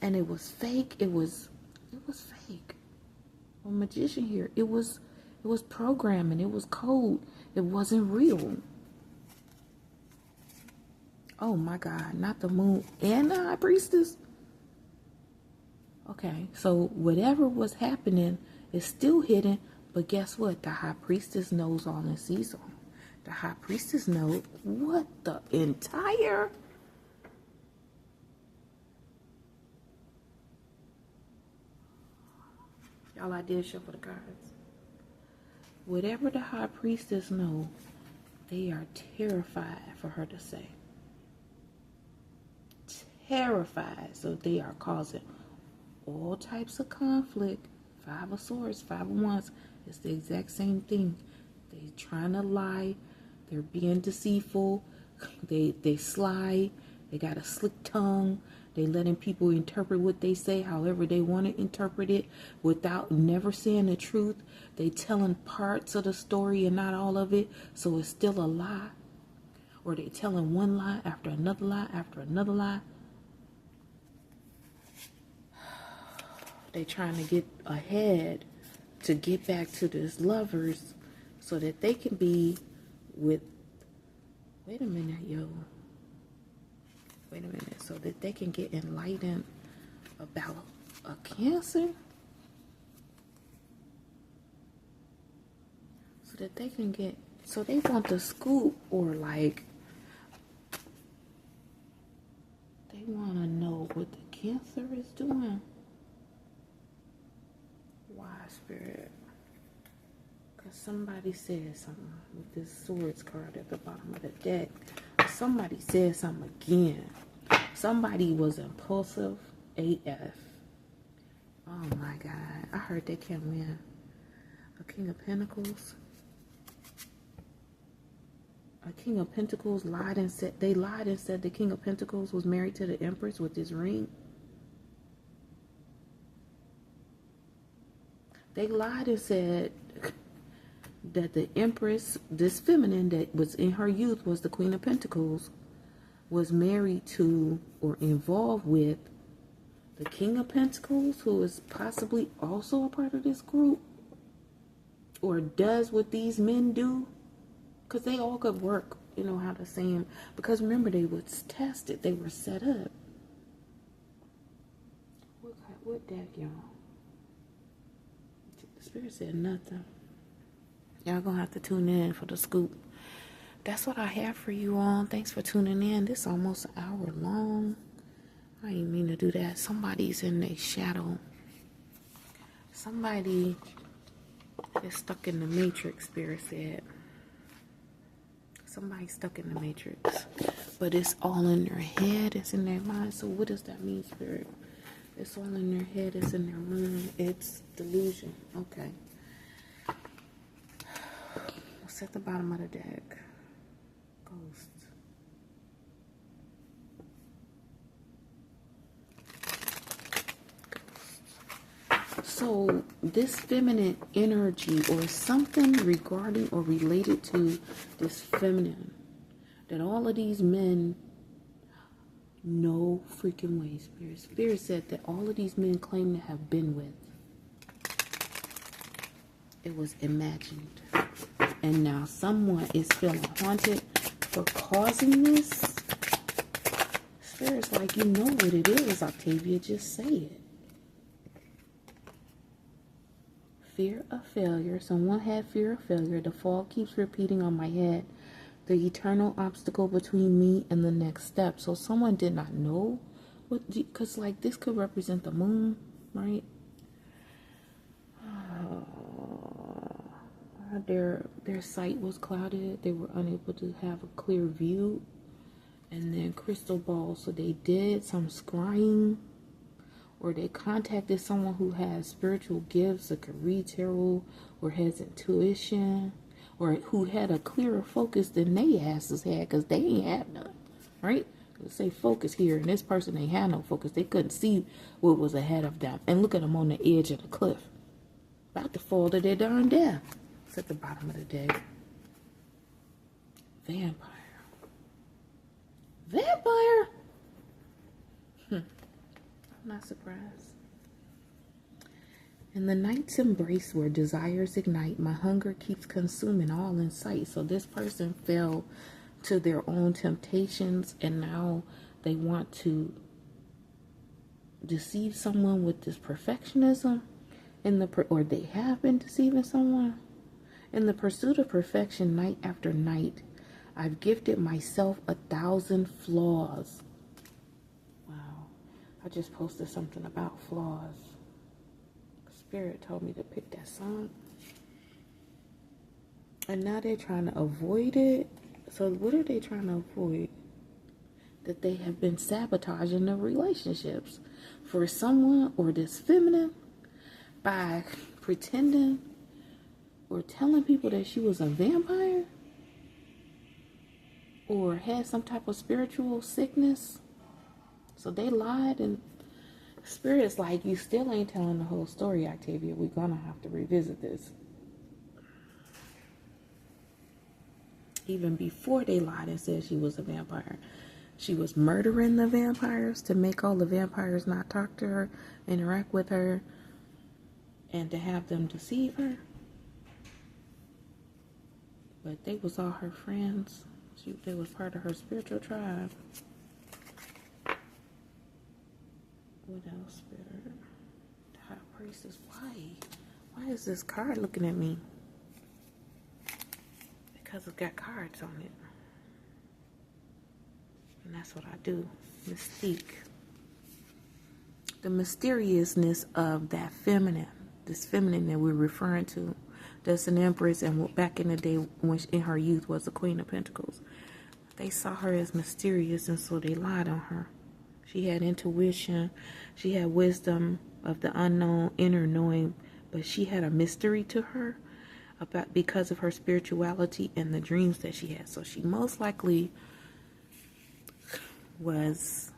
And it was fake. It was fake. A magician here. It was It was programming. It was code. It wasn't real. Oh my God, not the moon and the high priestess. Okay, so whatever was happening is still hidden, but guess what? The high priestess knows all and sees all. The high priestess knows what the entire... Y'all, I did shuffle the cards. Whatever the high priestess knows, they are terrified for her to say. Terrified. So they are causing all types of conflict. Five of Swords, Five of Wands. It's the exact same thing. They trying to lie. They're being deceitful. They sly. They got a slick tongue. They letting people interpret what they say however they want to interpret it without never saying the truth. They telling parts of the story and not all of it, so it's still a lie. Or they telling one lie after another lie after another lie. They trying to get ahead to get back to this lovers so that they can be with... Wait a minute, yo. Wait a minute. So that they can get enlightened about a Cancer. So that they can get... So they want the scoop, or like... They want to know what the Cancer is doing. Why, Spirit? Because somebody said something with this Swords card at the bottom of the deck. Somebody said something again. Somebody was impulsive AF. Oh my God. I heard they can't win. A King of Pentacles. A King of Pentacles lied and said... They lied and said the King of Pentacles was married to the Empress with his ring. They lied and said that the Empress, this feminine that was in her youth, was the Queen of Pentacles, was married to or involved with the King of Pentacles, who is possibly also a part of this group, or does what these men do, because they all could work, you know how to say them, because remember, they was tested, they were set up. What deck, y'all? Spirit said nothing. Y'all gonna have to tune in for the scoop. That's what I have for you all. Thanks for tuning in. This is almost an hour long. I didn't mean to do that. Somebody's in their shadow. Somebody is stuck in the matrix, Spirit said. Somebody's stuck in the matrix. But it's all in their head. It's in their mind. So what does that mean, Spirit? It's all in their head. It's in their mind. It's delusion. Okay. What's at the bottom of the deck? Ghost. So this feminine energy, or something regarding or related to this feminine, that all of these men... No freaking way, Spirit. Spirit said that all of these men claim to have been with. It was imagined. And now someone is feeling haunted for causing this. Spirit's like, you know what it is, Octavia. Just say it. Fear of failure. Someone had fear of failure. The fall keeps repeating on my head. The eternal obstacle between me and the next step. So someone did not know what, because like this could represent the moon, right? Their sight was clouded. They were unable to have a clear view. And then crystal ball. So they did some scrying, or they contacted someone who has spiritual gifts, or could read tarot, or has intuition, or who had a clearer focus than they asses had, because they ain't have none, right? Let's say focus here, and this person ain't had no focus. They couldn't see what was ahead of them. And look at them on the edge of the cliff, about to fall to their darn death. It's at the bottom of the deck. Vampire. Vampire? I'm not surprised. In the night's embrace where desires ignite, my hunger keeps consuming all in sight. So this person fell to their own temptations, and now they want to deceive someone with this perfectionism, or they have been deceiving someone. In the pursuit of perfection, night after night, I've gifted myself 1,000 flaws. Wow, I just posted something about flaws. Spirit told me to pick that song. And now they're trying to avoid it. So what are they trying to avoid? That they have been sabotaging the relationships for someone or this feminine by pretending or telling people that she was a vampire or had some type of spiritual sickness. So they lied, and Spirit's like, you still ain't telling the whole story, Octavia. We're gonna have to revisit this. Even before they lied and said she was a vampire, she was murdering the vampires to make all the vampires not talk to her, interact with her, and to have them deceive her. But they was all her friends. They was part of her spiritual tribe. What else, Spirit? The High Priestess. Why is this card looking at me? Because it's got cards on it. And that's what I do. Mystique. The mysteriousness of that feminine. This feminine that we're referring to. That's an empress, and back in the day, when in her youth, was the Queen of Pentacles. They saw her as mysterious, and so they lied on her. She had intuition. She had wisdom of the unknown, inner knowing, but she had a mystery to her because of her spirituality and the dreams that she had. So she most likely was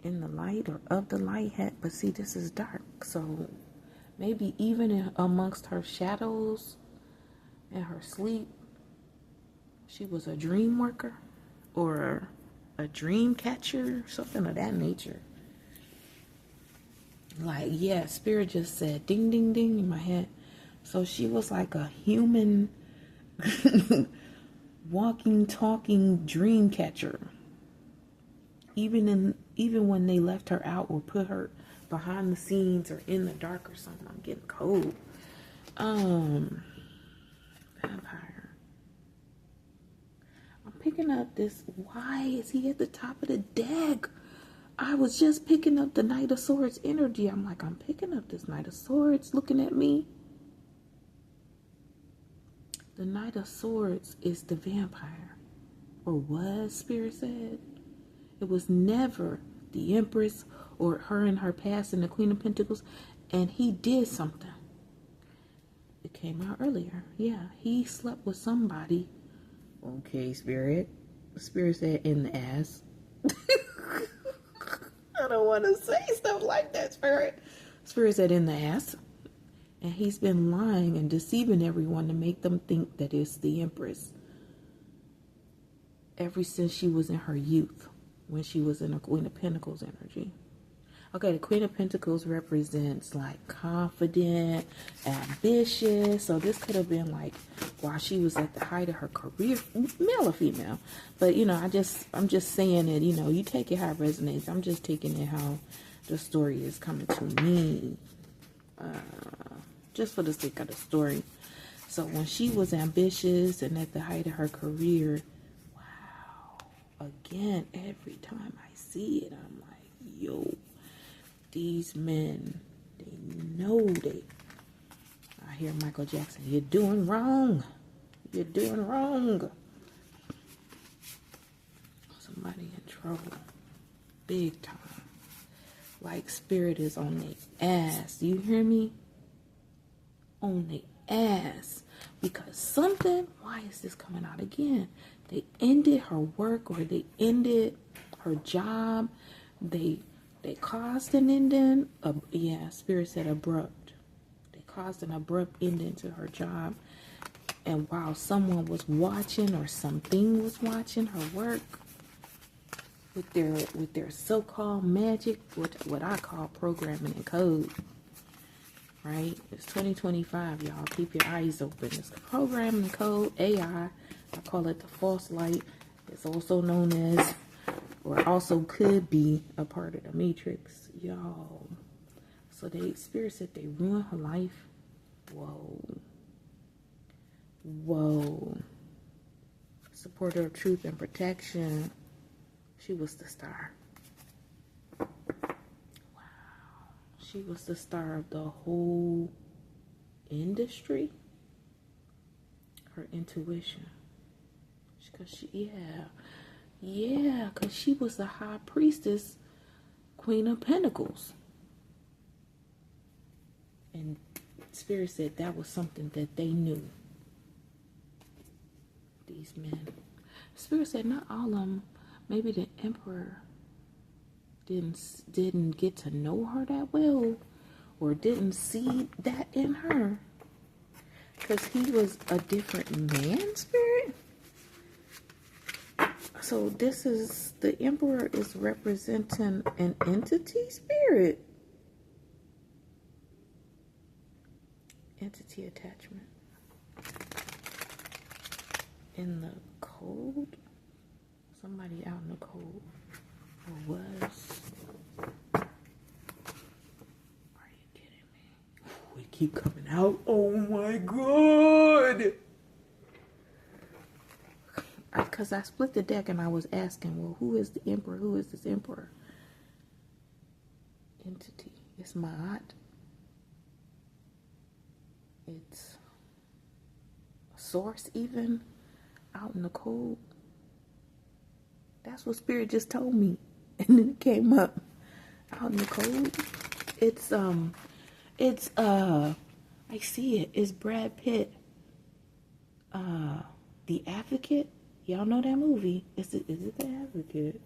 in the light or of the light. But see, this is dark. So maybe even amongst her shadows and her sleep, she was a dream worker or a dream catcher, something of that nature. Like, yeah, Spirit just said ding, ding, ding in my head. So she was like a human walking, talking dream catcher. Even when they left her out or put her behind the scenes or in the dark or something. I'm getting cold. Vampire. I'm picking up this. Why is he at the top of the deck? I was just picking up the Knight of Swords energy. I'm like, I'm picking up this Knight of Swords looking at me. The Knight of Swords is the vampire. Or was, Spirit said. It was never the Empress or her in her past and the Queen of Pentacles. And he did something. It came out earlier. Yeah, he slept with somebody. Okay, Spirit. Spirit said in the ass. I don't want to say stuff like that, Spirit. Spirit said in the ass. And he's been lying and deceiving everyone to make them think that it's the Empress. Ever since she was in her youth. When she was in a Queen of Pentacles energy. Okay, the Queen of Pentacles represents like confident, ambitious. So this could have been like while she was at the height of her career, male or female. But you know, I'm just saying it, you know, you take it how it resonates. I'm just taking it how the story is coming to me. Just for the sake of the story. So when she was ambitious and at the height of her career, again, every time I see it, I'm like, yo, these men, they know they. I hear Michael Jackson, you're doing wrong. You're doing wrong. Somebody in trouble. Big time. Like Spirit is on their ass. You hear me? On their ass. Because something, why is this coming out again? They ended her work, or they ended her job. They caused an ending. Spirit said abrupt. They caused an abrupt ending to her job. And while someone was watching or something was watching her work, with their so-called magic, what I call programming and code. Right? It's 2025, y'all. Keep your eyes open. It's programming code, AI. I call it the false light. It's also known as, or also could be, a part of the matrix, y'all. So the spirit said they ruined her life. Whoa. Supporter of truth and protection. She was the star. Wow. She was the star of the whole industry. Her intuition. Because because she was the high priestess, Queen of Pentacles. And Spirit said that was something that they knew. These men. Spirit said not all of them. Maybe the Emperor didn't get to know her that well, or didn't see that in her, because he was a different man, Spirit. So this is, the Emperor is representing an entity, Spirit. Entity attachment. In the cold? Somebody out in the cold. Or was. Are you kidding me? We keep coming out. Oh my God. Because I split the deck and I was asking, well, who is the Emperor? Who is this Emperor? Entity. It's Ma'at. It's Source, even out in the cold. That's what Spirit just told me. And then it came up. Out in the cold. I see it. It's Brad Pitt. The Advocate. Y'all know that movie? Is it The Advocate?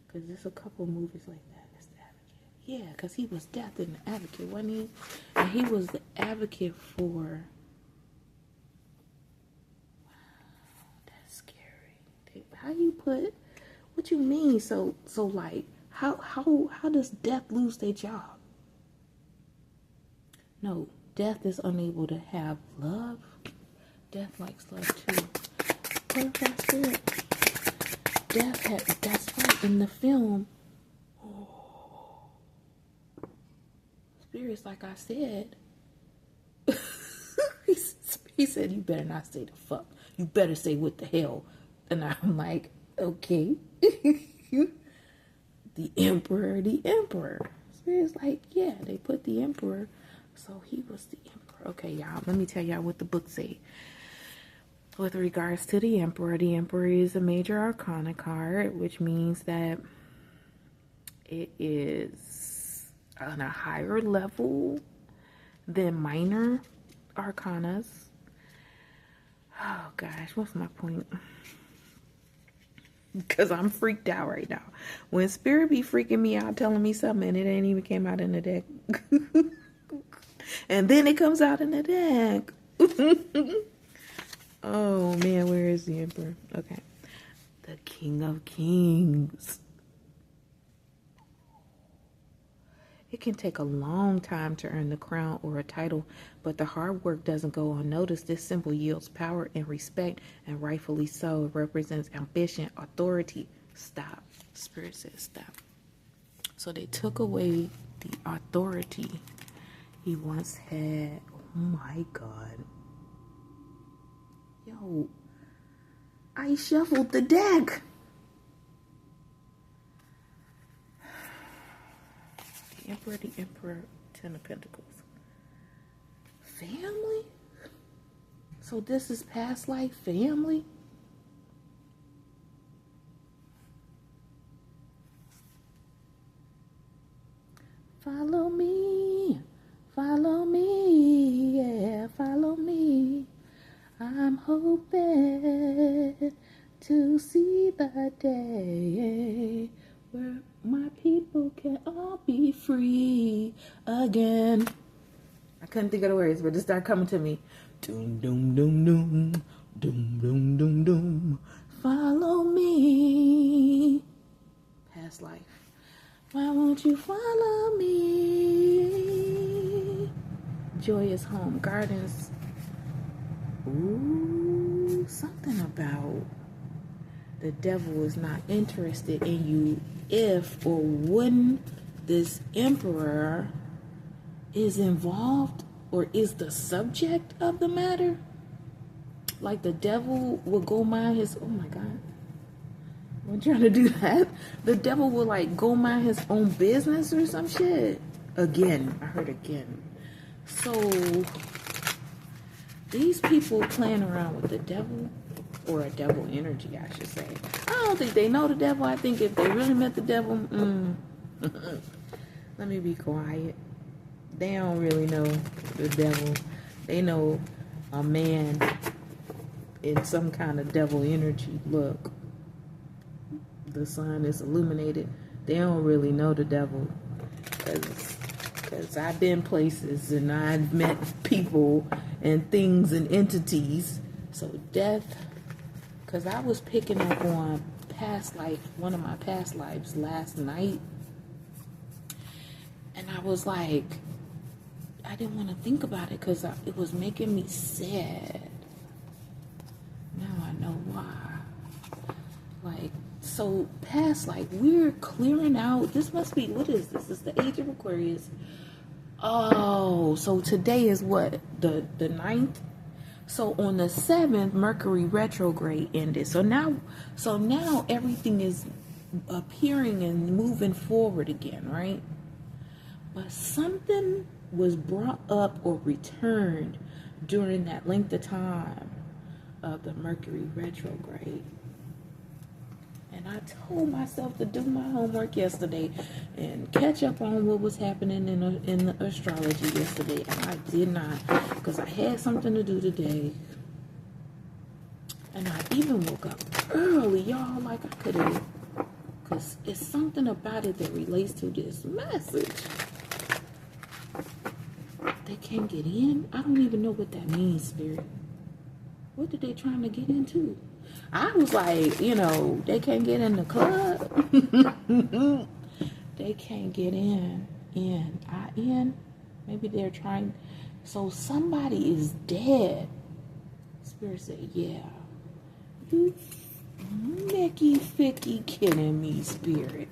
Because there's a couple movies like that. It's The Advocate. Yeah, because he was Death in The Advocate, wasn't he? And he was the advocate for... Wow, that's scary. How you put... What you mean? So like, how does Death lose their job? No, Death is unable to have love. Death likes love too. What if that's Spirit? Death had, that's right, in the film. Oh. Spirit's like I said. he said, you better not say the fuck. You better say what the hell. And I'm like, okay. The Emperor. Spirit's like, yeah, they put the Emperor. So he was the Emperor. Okay, y'all, let me tell y'all what the book say. With regards to the Emperor is a major arcana card, which means that it is on a higher level than minor arcanas. Oh gosh, what's my point? Because I'm freaked out right now. When Spirit be freaking me out, telling me something, and it ain't even came out in the deck. And then it comes out in the deck. Oh man, where is the Emperor? Okay. The King of Kings. It can take a long time to earn the crown or a title, but the hard work doesn't go unnoticed. This symbol yields power and respect, and rightfully so. It represents ambition, authority. Stop. Spirit says stop. So they took away the authority he once had. Oh my God. Yo, I shuffled the deck. The Emperor, Ten of Pentacles. Family? So this is past life family? Follow me, yeah, follow me. I'm hoping to see the day where my people can all be free again. I couldn't think of the words, but it started coming to me. Doom, doom, doom, doom, doom, doom, doom, doom. Follow me. past life. Why won't you follow me? Joyous Home Gardens. Ooh, something about the devil is not interested in you if or when this emperor is involved or is the subject of the matter. Like the devil will go mind his, oh my God, I'm trying to do that. The devil will like go mind his own business or some shit. Again, I heard again. So these people playing around with the devil, or a devil energy, I should say. I don't think they know the devil. I think if they really met the devil, let me be quiet. They don't really know the devil. They know a man in some kind of devil energy. Look, the sun is illuminated. They don't really know the devil, because I've been places and I've met people and things and entities. So death, because I was picking up on past life, one of my past lives last night, and I was like, I didn't want to think about it because it was making me sad. Now I know why. Like, so past life, we're clearing out. This must be, what is this? It's the age of Aquarius. Oh, so today is what? The 9th? So on the 7th, Mercury retrograde ended. So now everything is appearing and moving forward again, right? But something was brought up or returned during that length of time of the Mercury retrograde. And I told myself to do my homework yesterday and catch up on what was happening in the astrology yesterday. And I did not, because I had something to do today. And I even woke up early, y'all, like I could have, because it's something about it that relates to this message. They can't get in? I don't even know what that means, Spirit. What are they trying to get into? I was like, they can't get in the club. They can't get in. Maybe they're trying. So somebody is dead. Spirit said, yeah. You Mickey Ficky kidding me, Spirit.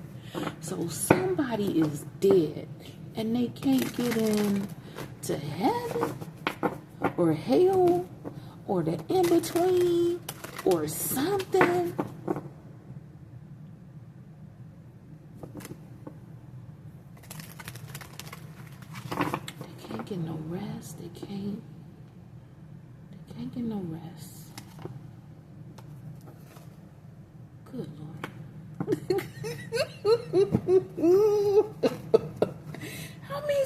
So somebody is dead. And they can't get in to heaven or hell or the in-between or something. They can't get no rest. They can't get no rest. Good Lord. How many?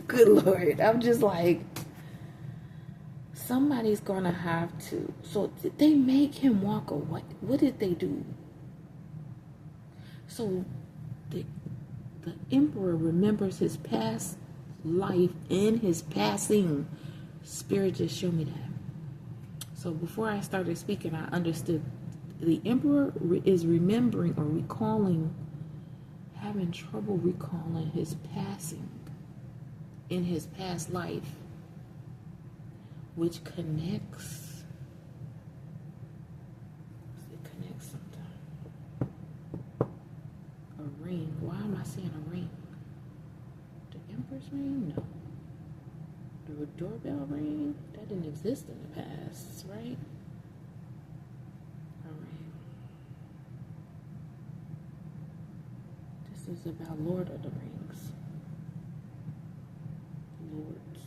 Good Lord. I'm just like, somebody's gonna have to. So did they make him walk away? What did they do? So the emperor remembers his past life in his passing. Spirit just showed me that. So before I started speaking, I understood the emperor is remembering or recalling, having trouble recalling his passing in his past life, which connects. It connects something. A ring. Why am I saying a ring? The Empress ring? No. The doorbell ring? That didn't exist in the past, right? A ring. This is about Lord of the Rings. Lords.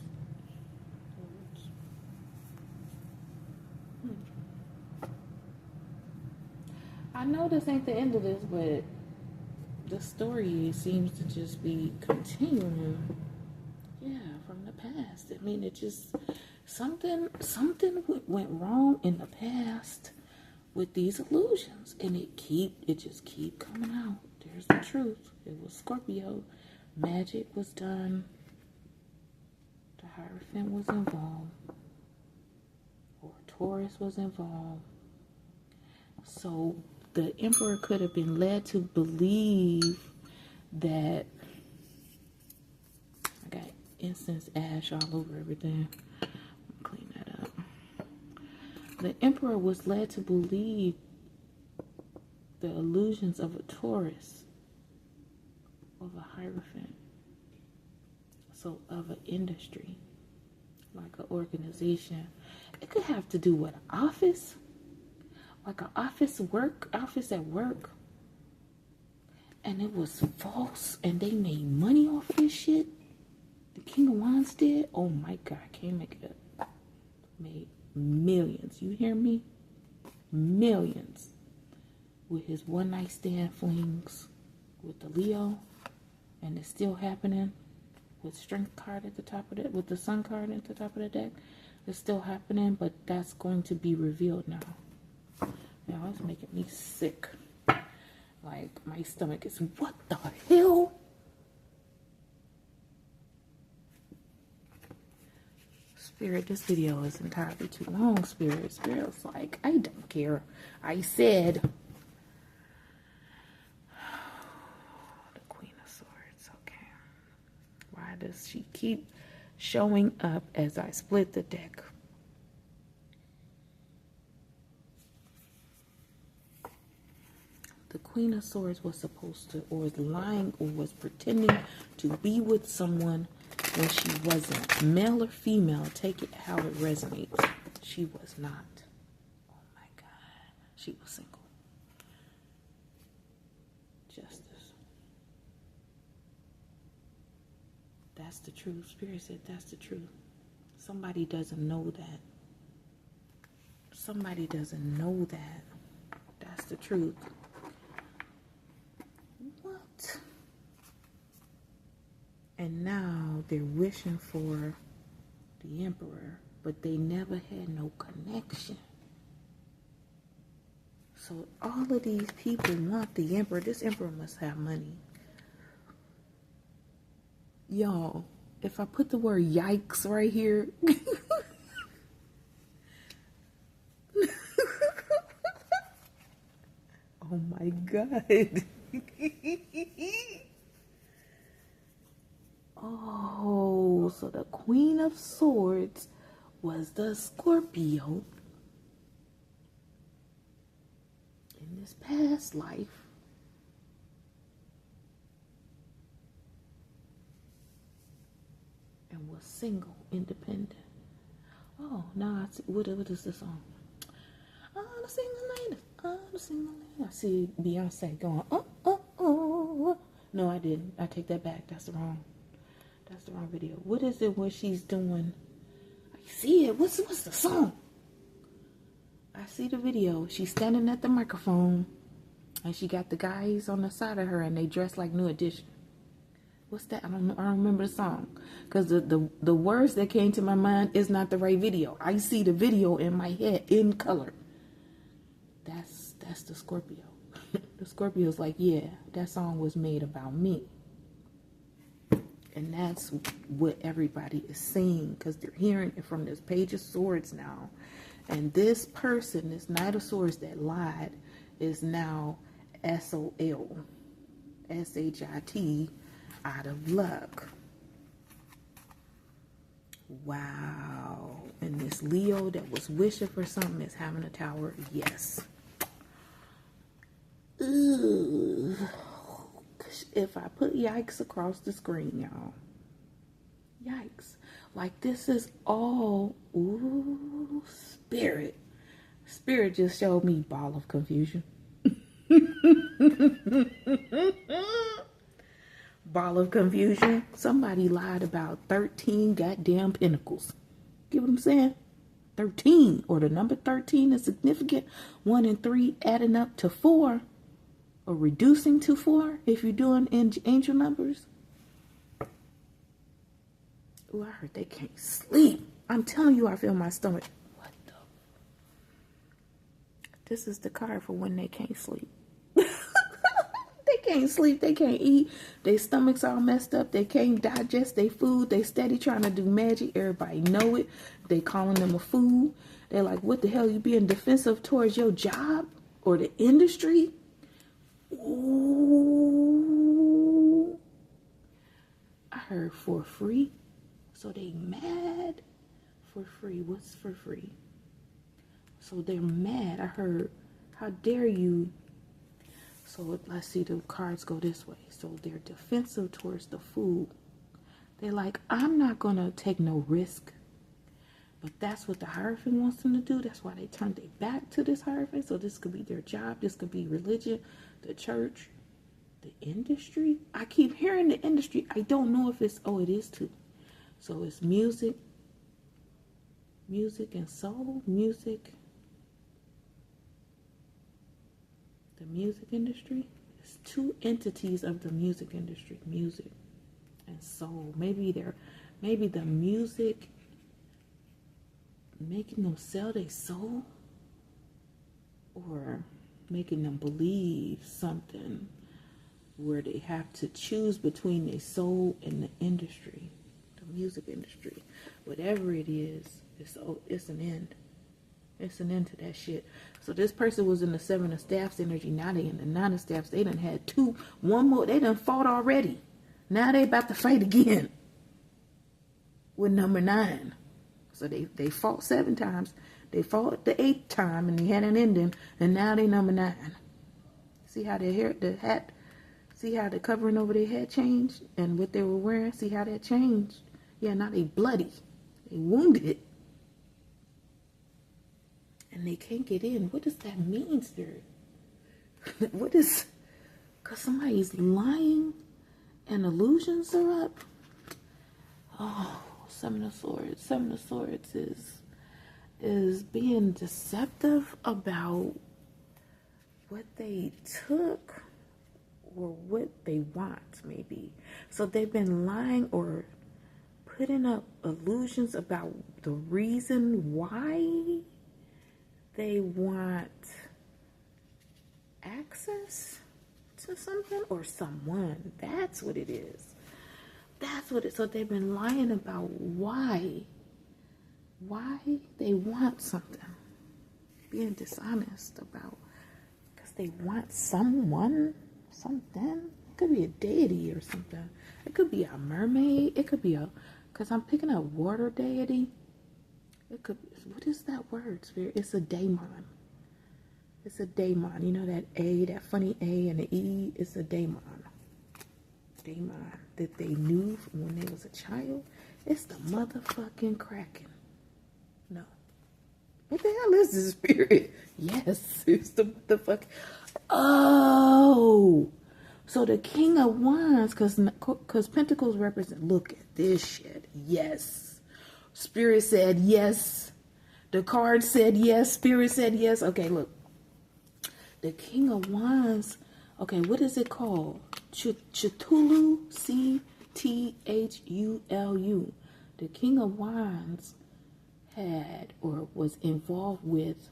I know this ain't the end of this, but the story seems to just be continuing. Yeah, from the past. I mean, it just something went wrong in the past with these illusions, and it just keep coming out. There's the truth. It was Scorpio. Magic was done. The Hierophant was involved, or Taurus was involved. So the emperor could have been led to believe that, I got incense ash all over everything. Clean that up. The emperor was led to believe the illusions of a Taurus, of a Hierophant, so of an industry, like an organization. It could have to do with an office, like an office at work, and it was false, and they made money off of this shit. The King of Wands did. Oh my God, I can't make it up. Made millions. You hear me? Millions with his one night stand flings with the Leo, and it's still happening with Strength card at the top of it, with the Sun card at the top of the deck. It's still happening, but that's going to be revealed now. Now it's making me sick. Like my stomach is, what the hell? Spirit, this video is entirely too long. Spirit's like, I don't care. I said. The Queen of Swords, okay. Why does she keep showing up as I split the deck? The Queen of Swords was supposed to, or was lying, or was pretending to be with someone when she wasn't. Male or female, take it how it resonates. She was not. Oh my God. She was single. Justice. That's the truth. Spirit said that's the truth. Somebody doesn't know that. Somebody doesn't know that. That's the truth. What? And now they're wishing for the emperor, but they never had no connection. So all of these people want the emperor. This emperor must have money. Y'all, if I put the word yikes right here. Oh my God. Oh, so the Queen of Swords was the Scorpio in this past life. And was single, independent. Oh, now I see, what is the song? I'm a single lady. I'm a single lady. I see Beyonce going, oh, oh, oh. No, I didn't. I take that back. That's the wrong video. What is it when she's doing? I see it. What's the song? I see the video. She's standing at the microphone, and she got the guys on the side of her, and they dress like New Edition. What's that? I don't remember the song, because the words that came to my mind is not the right video. I see the video in my head in color. That's the Scorpio. The Scorpio's like, yeah, that song was made about me. And that's what everybody is saying, because they're hearing it from this Page of Swords now. And this person, this Knight of Swords that lied, is now SOL, SHIT, out of luck. Wow. And this Leo that was wishing for something is having a tower. Yes. Ugh. If I put yikes across the screen, y'all. Yikes. Like this is all, ooh, Spirit. Spirit just showed me ball of confusion. Ball of confusion. Somebody lied about 13 goddamn pentacles. Get what I'm saying? 13, or the number 13 is significant. 1 and 3 adding up to 4, or reducing to 4 if you're doing angel numbers. Oh, I heard they can't sleep. I'm telling you, I feel my stomach. What the? This is the card for when they can't sleep. They can't sleep. They can't eat. Their stomachs all messed up. They can't digest their food. They steady trying to do magic. Everybody know it. They calling them a fool. They're like, what the hell? You being defensive towards your job? or the industry. Ooh. I heard for free. So they mad for free. What's for free? So they're mad. I heard, how dare you? So let's see, the cards go this way. So they're defensive towards the food. They're like, I'm not going to take no risk. But that's what the Hierophant wants them to do. That's why they turned their back to this Hierophant. So this could be their job. This could be religion, the church, the industry. I keep hearing the industry. I don't know if it's, oh, it is too. So it's music and soul, music. The music industry. It's two entities of the music industry, music and soul. Maybe the music making them sell their soul, or making them believe something where they have to choose between their soul and the industry, the music industry. Whatever it is, it's an end. It's an end to that shit. So this person was in the 7 of Staffs energy. Now they in the 9 of Staffs. They done had one more. They done fought already. Now they about to fight again with number 9. So they fought 7 times. They fought the 8th time and they had an ending. And now they number 9. See how their hair, the hat, see how the covering over their head changed? And what they were wearing, see how that changed? Yeah, now they bloody. They wounded. And they can't get in. What does that mean, Spirit? Because somebody's lying and illusions are up? Oh, 7 of Swords. 7 of Swords is being deceptive about what they took or what they want, maybe. So they've been lying or putting up illusions about the reason why they want access to something or someone. That's what it is. That's what it is. So they've been lying about why they want something. Being dishonest about, because they want someone, something. It could be a deity or something. It could be a mermaid. It could be because I'm picking up water deity. It could, what is that word, Spirit? It's a daemon. It's a daemon. You know that A, that funny A and the E? It's a daemon. Daemon that they knew from when they was a child. It's the motherfucking Kraken. No. What the hell is this, Spirit? Yes, it's the motherfucking. Oh! So the King of Wands, because Pentacles represent, look at this shit. Yes. Spirit said yes. The card said yes. Spirit said yes. Okay, look. The King of Wands. Okay, what is it called? Cthulhu. Cthulu. The King of Wands had or was involved with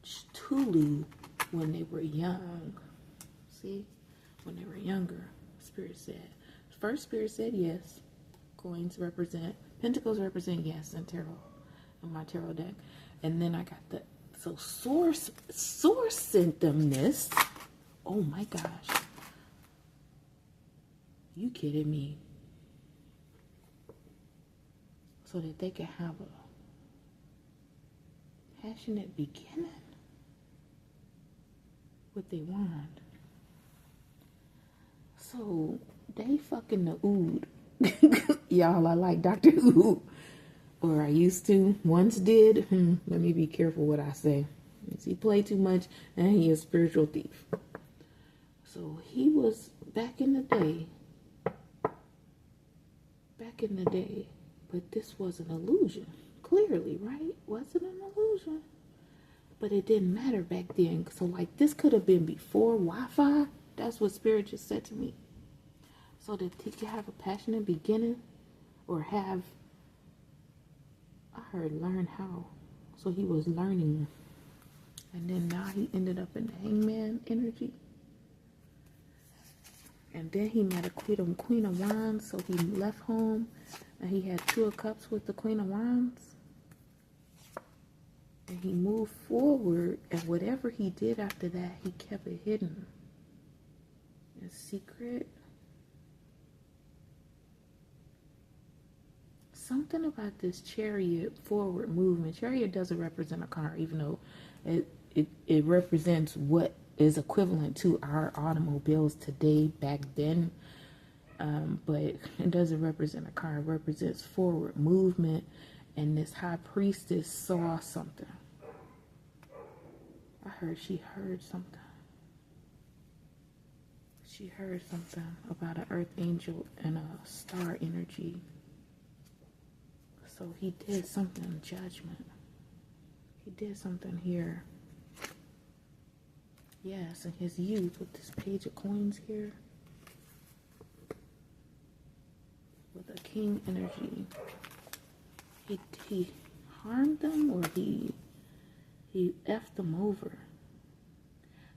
Cthulhu when they were young. See? When they were younger. Spirit said. First, Spirit said yes. Coins represent. Pentacles represent yes in tarot. In my tarot deck. And then I got the. So source sent them this. Oh my gosh. You kidding me? So that they can have a passionate beginning. What they want. So they fucking the ood. Y'all, I like Dr. Ood. Or I used to. Once did. Let me be careful what I say. He played too much and he is a spiritual thief. So he was back in the day. But this was an illusion. Clearly, right? Was it an illusion? But it didn't matter back then. So like this could have been before Wi-Fi. That's what Spirit just said to me. So that he could have a passionate beginning. Or have, I heard learn how. So he was learning. And then now he ended up in the Hangman energy. And then he met a Queen of Wands. So he left home. And he had 2 of Cups with the Queen of Wands. And he moved forward, and whatever he did after that, he kept it hidden. In secret. Something about this chariot forward movement. Chariot doesn't represent a car, even though it represents what is equivalent to our automobiles today, back then. But it doesn't represent a car. It represents forward movement. And this high priestess saw something. She heard something. She heard something about an earth angel and a star energy. So he did something in judgment. He did something here. Yes, in his youth with this page of coins here. With a king energy. He harmed them, or he effed them over.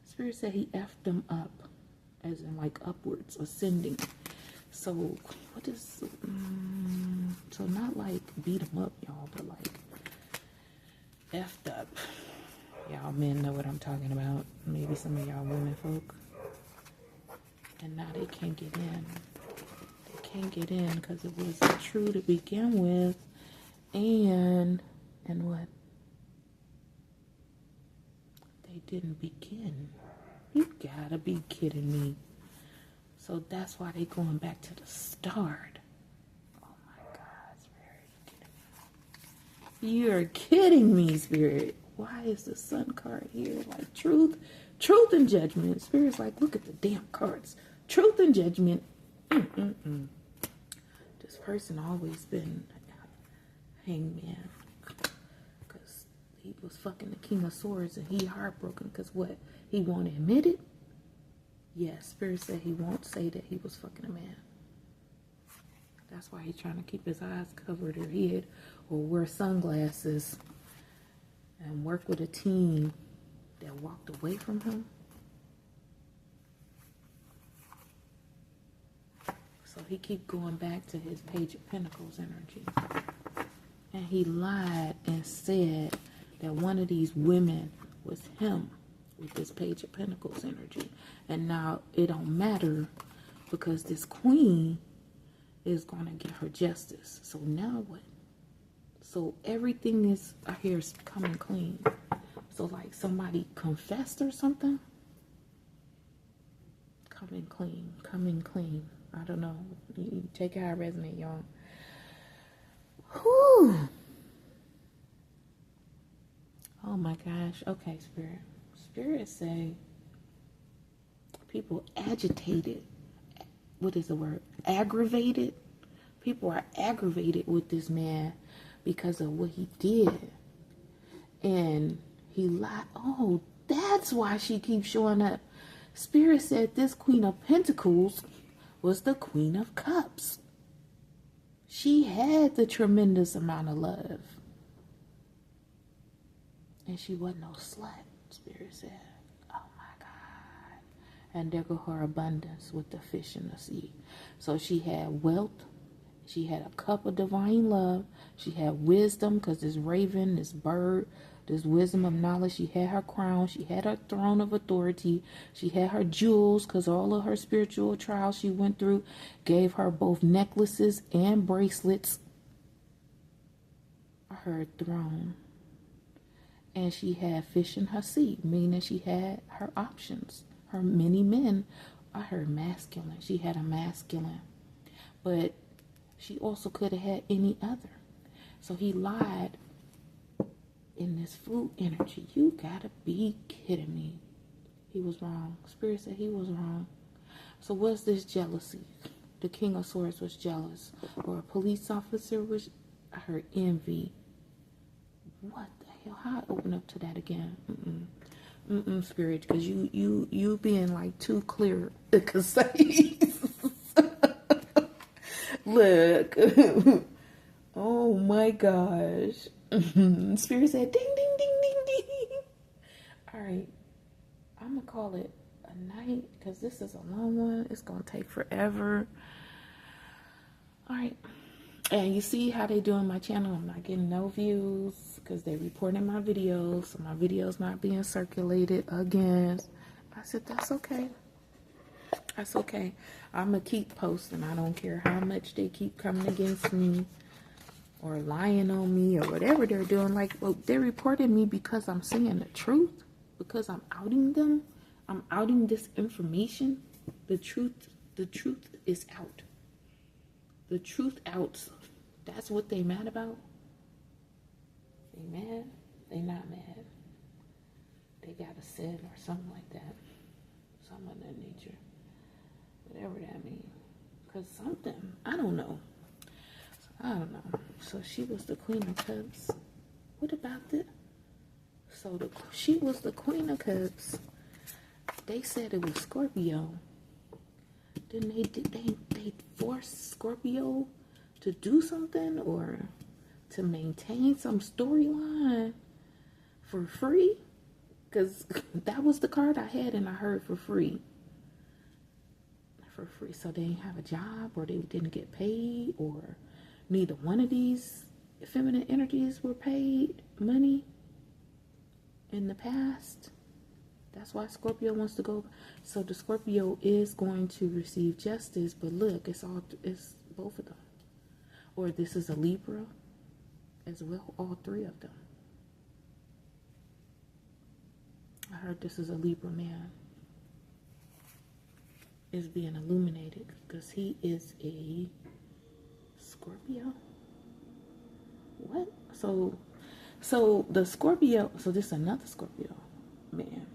Spirit said he effed them up, as in like upwards, ascending. So what is so not like beat them up, y'all, but like effed up. Y'all men know what I'm talking about. Maybe some of y'all women folk. And now they can't get in. They can't get in because it wasn't true to begin with. And what? They didn't begin. You gotta be kidding me. So that's why they going back to the start. Oh my God, Spirit. You're kidding me, Spirit. Why is the Sun card here? Like truth and judgment. Spirit's like, look at the damn cards. Truth and judgment. This person always been hangman, because he was fucking the King of Swords and he heartbroken because what? He won't admit it? Yeah, Spirit said he won't say that he was fucking a man. That's why he's trying to keep his eyes covered or hid, or wear sunglasses and work with a team that walked away from him. So he keep going back to his Page of Pentacles energy. And he lied and said that one of these women was him with this Page of Pentacles energy. And now it don't matter because this queen is going to get her justice. So now what? So everything is, I hear, is coming clean. So like somebody confessed or something? Coming clean. Coming clean. I don't know. You take it how it resonates, y'all. Whew. Oh my gosh. Okay, Spirit. Spirit say people agitated. What is the word? Aggravated. People are aggravated with this man because of what he did. And he lied. Oh, that's why she keeps showing up. Spirit said this Queen of Pentacles was the Queen of Cups. She had the tremendous amount of love. And she wasn't no slut, Spirit said. Oh my God. And there go her abundance with the fish in the sea. So she had wealth. She had a cup of divine love. She had wisdom, because this raven, this bird, this wisdom of knowledge. She had her crown. She had her throne of authority. She had her jewels, because all of her spiritual trials she went through gave her both necklaces and bracelets. Her throne. And she had fish in her sea, meaning she had her options. Her many men are her masculine. She had a masculine. But she also could have had any other. So he lied in this food energy. You gotta be kidding me. He was wrong. Spirit said he was wrong. So what's this jealousy? The King of Swords was jealous. Or a police officer was, I heard envy. What the hell? How I open up to that again? Spirit, because you being like too clear to concise. Look. Oh my gosh. Spirit said ding ding ding ding ding. Alright. I'm gonna call it a night because this is a long one. It's gonna take forever. Alright. And you see how they do on my channel. I'm not getting no views because they reporting my videos. So my videos not being circulated again. I said, that's okay. That's okay. I'm going to keep posting. I don't care how much they keep coming against me or lying on me or whatever they're doing. Like, well, they're reporting me because I'm saying the truth, because I'm outing them. I'm outing this information. The truth is out. The truth out. That's what they mad about. They mad? They not mad. They got a sin or something like that. Something of that nature. Whatever that means. Because something, I don't know. So she was the Queen of Cups. What about it? So she was the Queen of Cups. They said it was Scorpio. Then they forced Scorpio to do something or to maintain some storyline for free? Because that was the card I had and I heard for free. For free. So they didn't have a job or they didn't get paid or neither one of these feminine energies were paid money in the past. That's why Scorpio wants to go. So the Scorpio is going to receive justice, but look, it's both of them. Or this is a Libra as well, all three of them. I heard this is a Libra man is being illuminated because he is a Scorpio. What? So the Scorpio, so this is another Scorpio man.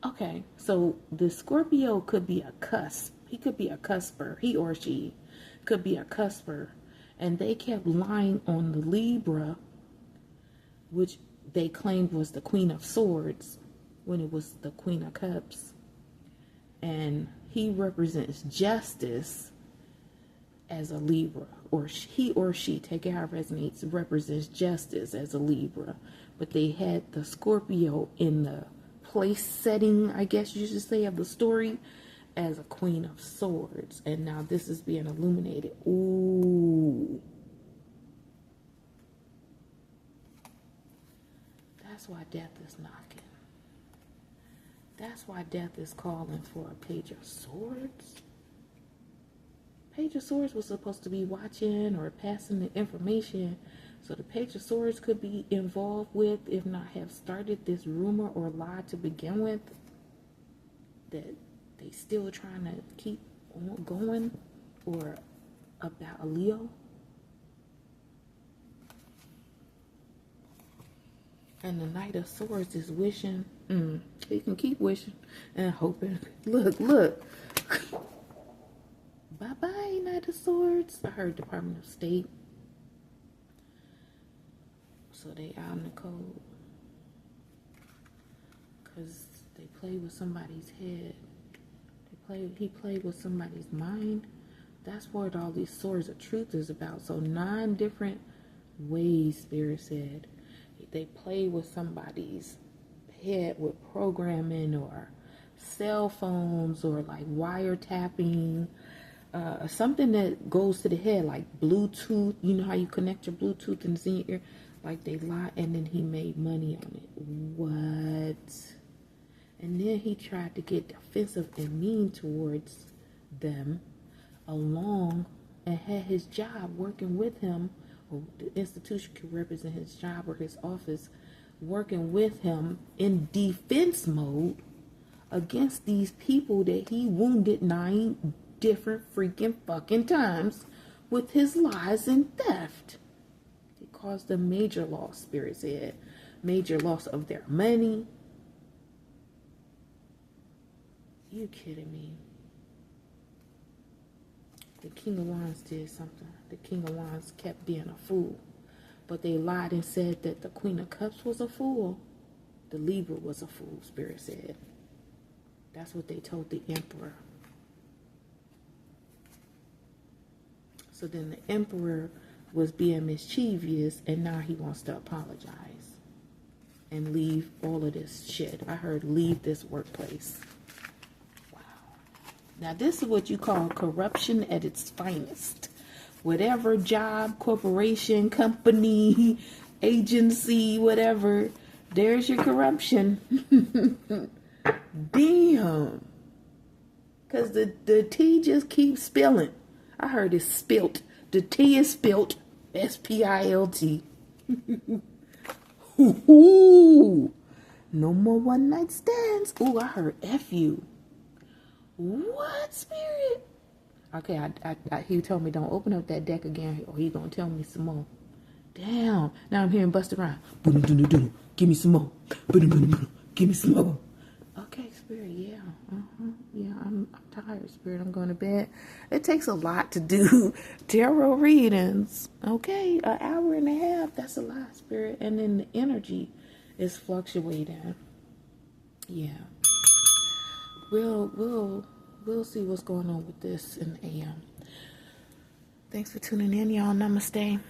Okay, so the Scorpio could be a cusp. He could be a cusper. He or she could be a cusper. And they kept lying on the Libra, which they claimed was the Queen of Swords when it was the Queen of Cups. And he represents justice as a Libra. Or he or she, take it how it resonates, represents justice as a Libra. But they had the Scorpio in the place setting, I guess you should say, of the story as a Queen of Swords. And now this is being illuminated. Ooh. That's why death is knocking. That's why death is calling for a Page of Swords. Page of Swords was supposed to be watching or passing the information. So the Page of Swords could be involved with, if not have started this rumor or lie to begin with, that they still trying to keep on going, or about a Leo. And the Knight of Swords is wishing. He can keep wishing and hoping. Look. Bye-bye, Knight of Swords. I heard Department of State. So they out in the cold. Because they play with somebody's head. He played with somebody's mind. That's what all these swords of truth is about. So 9 different ways, Spirit said. They play with somebody's head with programming or cell phones or like wiretapping. Something that goes to the head, like Bluetooth. You know how you connect your Bluetooth and it's in your ear? Like they lie, and then he made money on it. What? And then he tried to get defensive and mean towards them along and had his job working with him, or the institution could represent his job or his office working with him in defense mode against these people that he wounded 9 different freaking fucking times with his lies and theft. It caused a major loss, Spirit said. Major loss of their money. You kidding me? The King of Wands did something. The King of Wands kept being a fool. But they lied and said that the Queen of Cups was a fool. The Libra was a fool, Spirit said. That's what they told the Emperor. So then the Emperor was being mischievous, and now he wants to apologize and leave all of this shit. I heard leave this workplace. Wow. Now this is what you call corruption at its finest. whatever job, corporation, company, agency, whatever, there's your corruption. Damn. Because the tea just keeps spilling. I heard it's spilt. The tea is spilt. S-P-I-L-T. Ooh. No more one night stands. Ooh, I heard F you. What, Spirit? Okay, he told me don't open up that deck again or he's going to tell me some more. Damn. Now I'm hearing Busta Rhymes. Give me some more. Give me some more. Okay, Spirit, yeah. Yeah, I'm tired, Spirit. I'm going to bed. It takes a lot to do tarot readings. Okay, an hour and a half. That's a lot, Spirit. And then the energy is fluctuating. Yeah. We'll see what's going on with this in the AM. Thanks for tuning in, y'all. Namaste.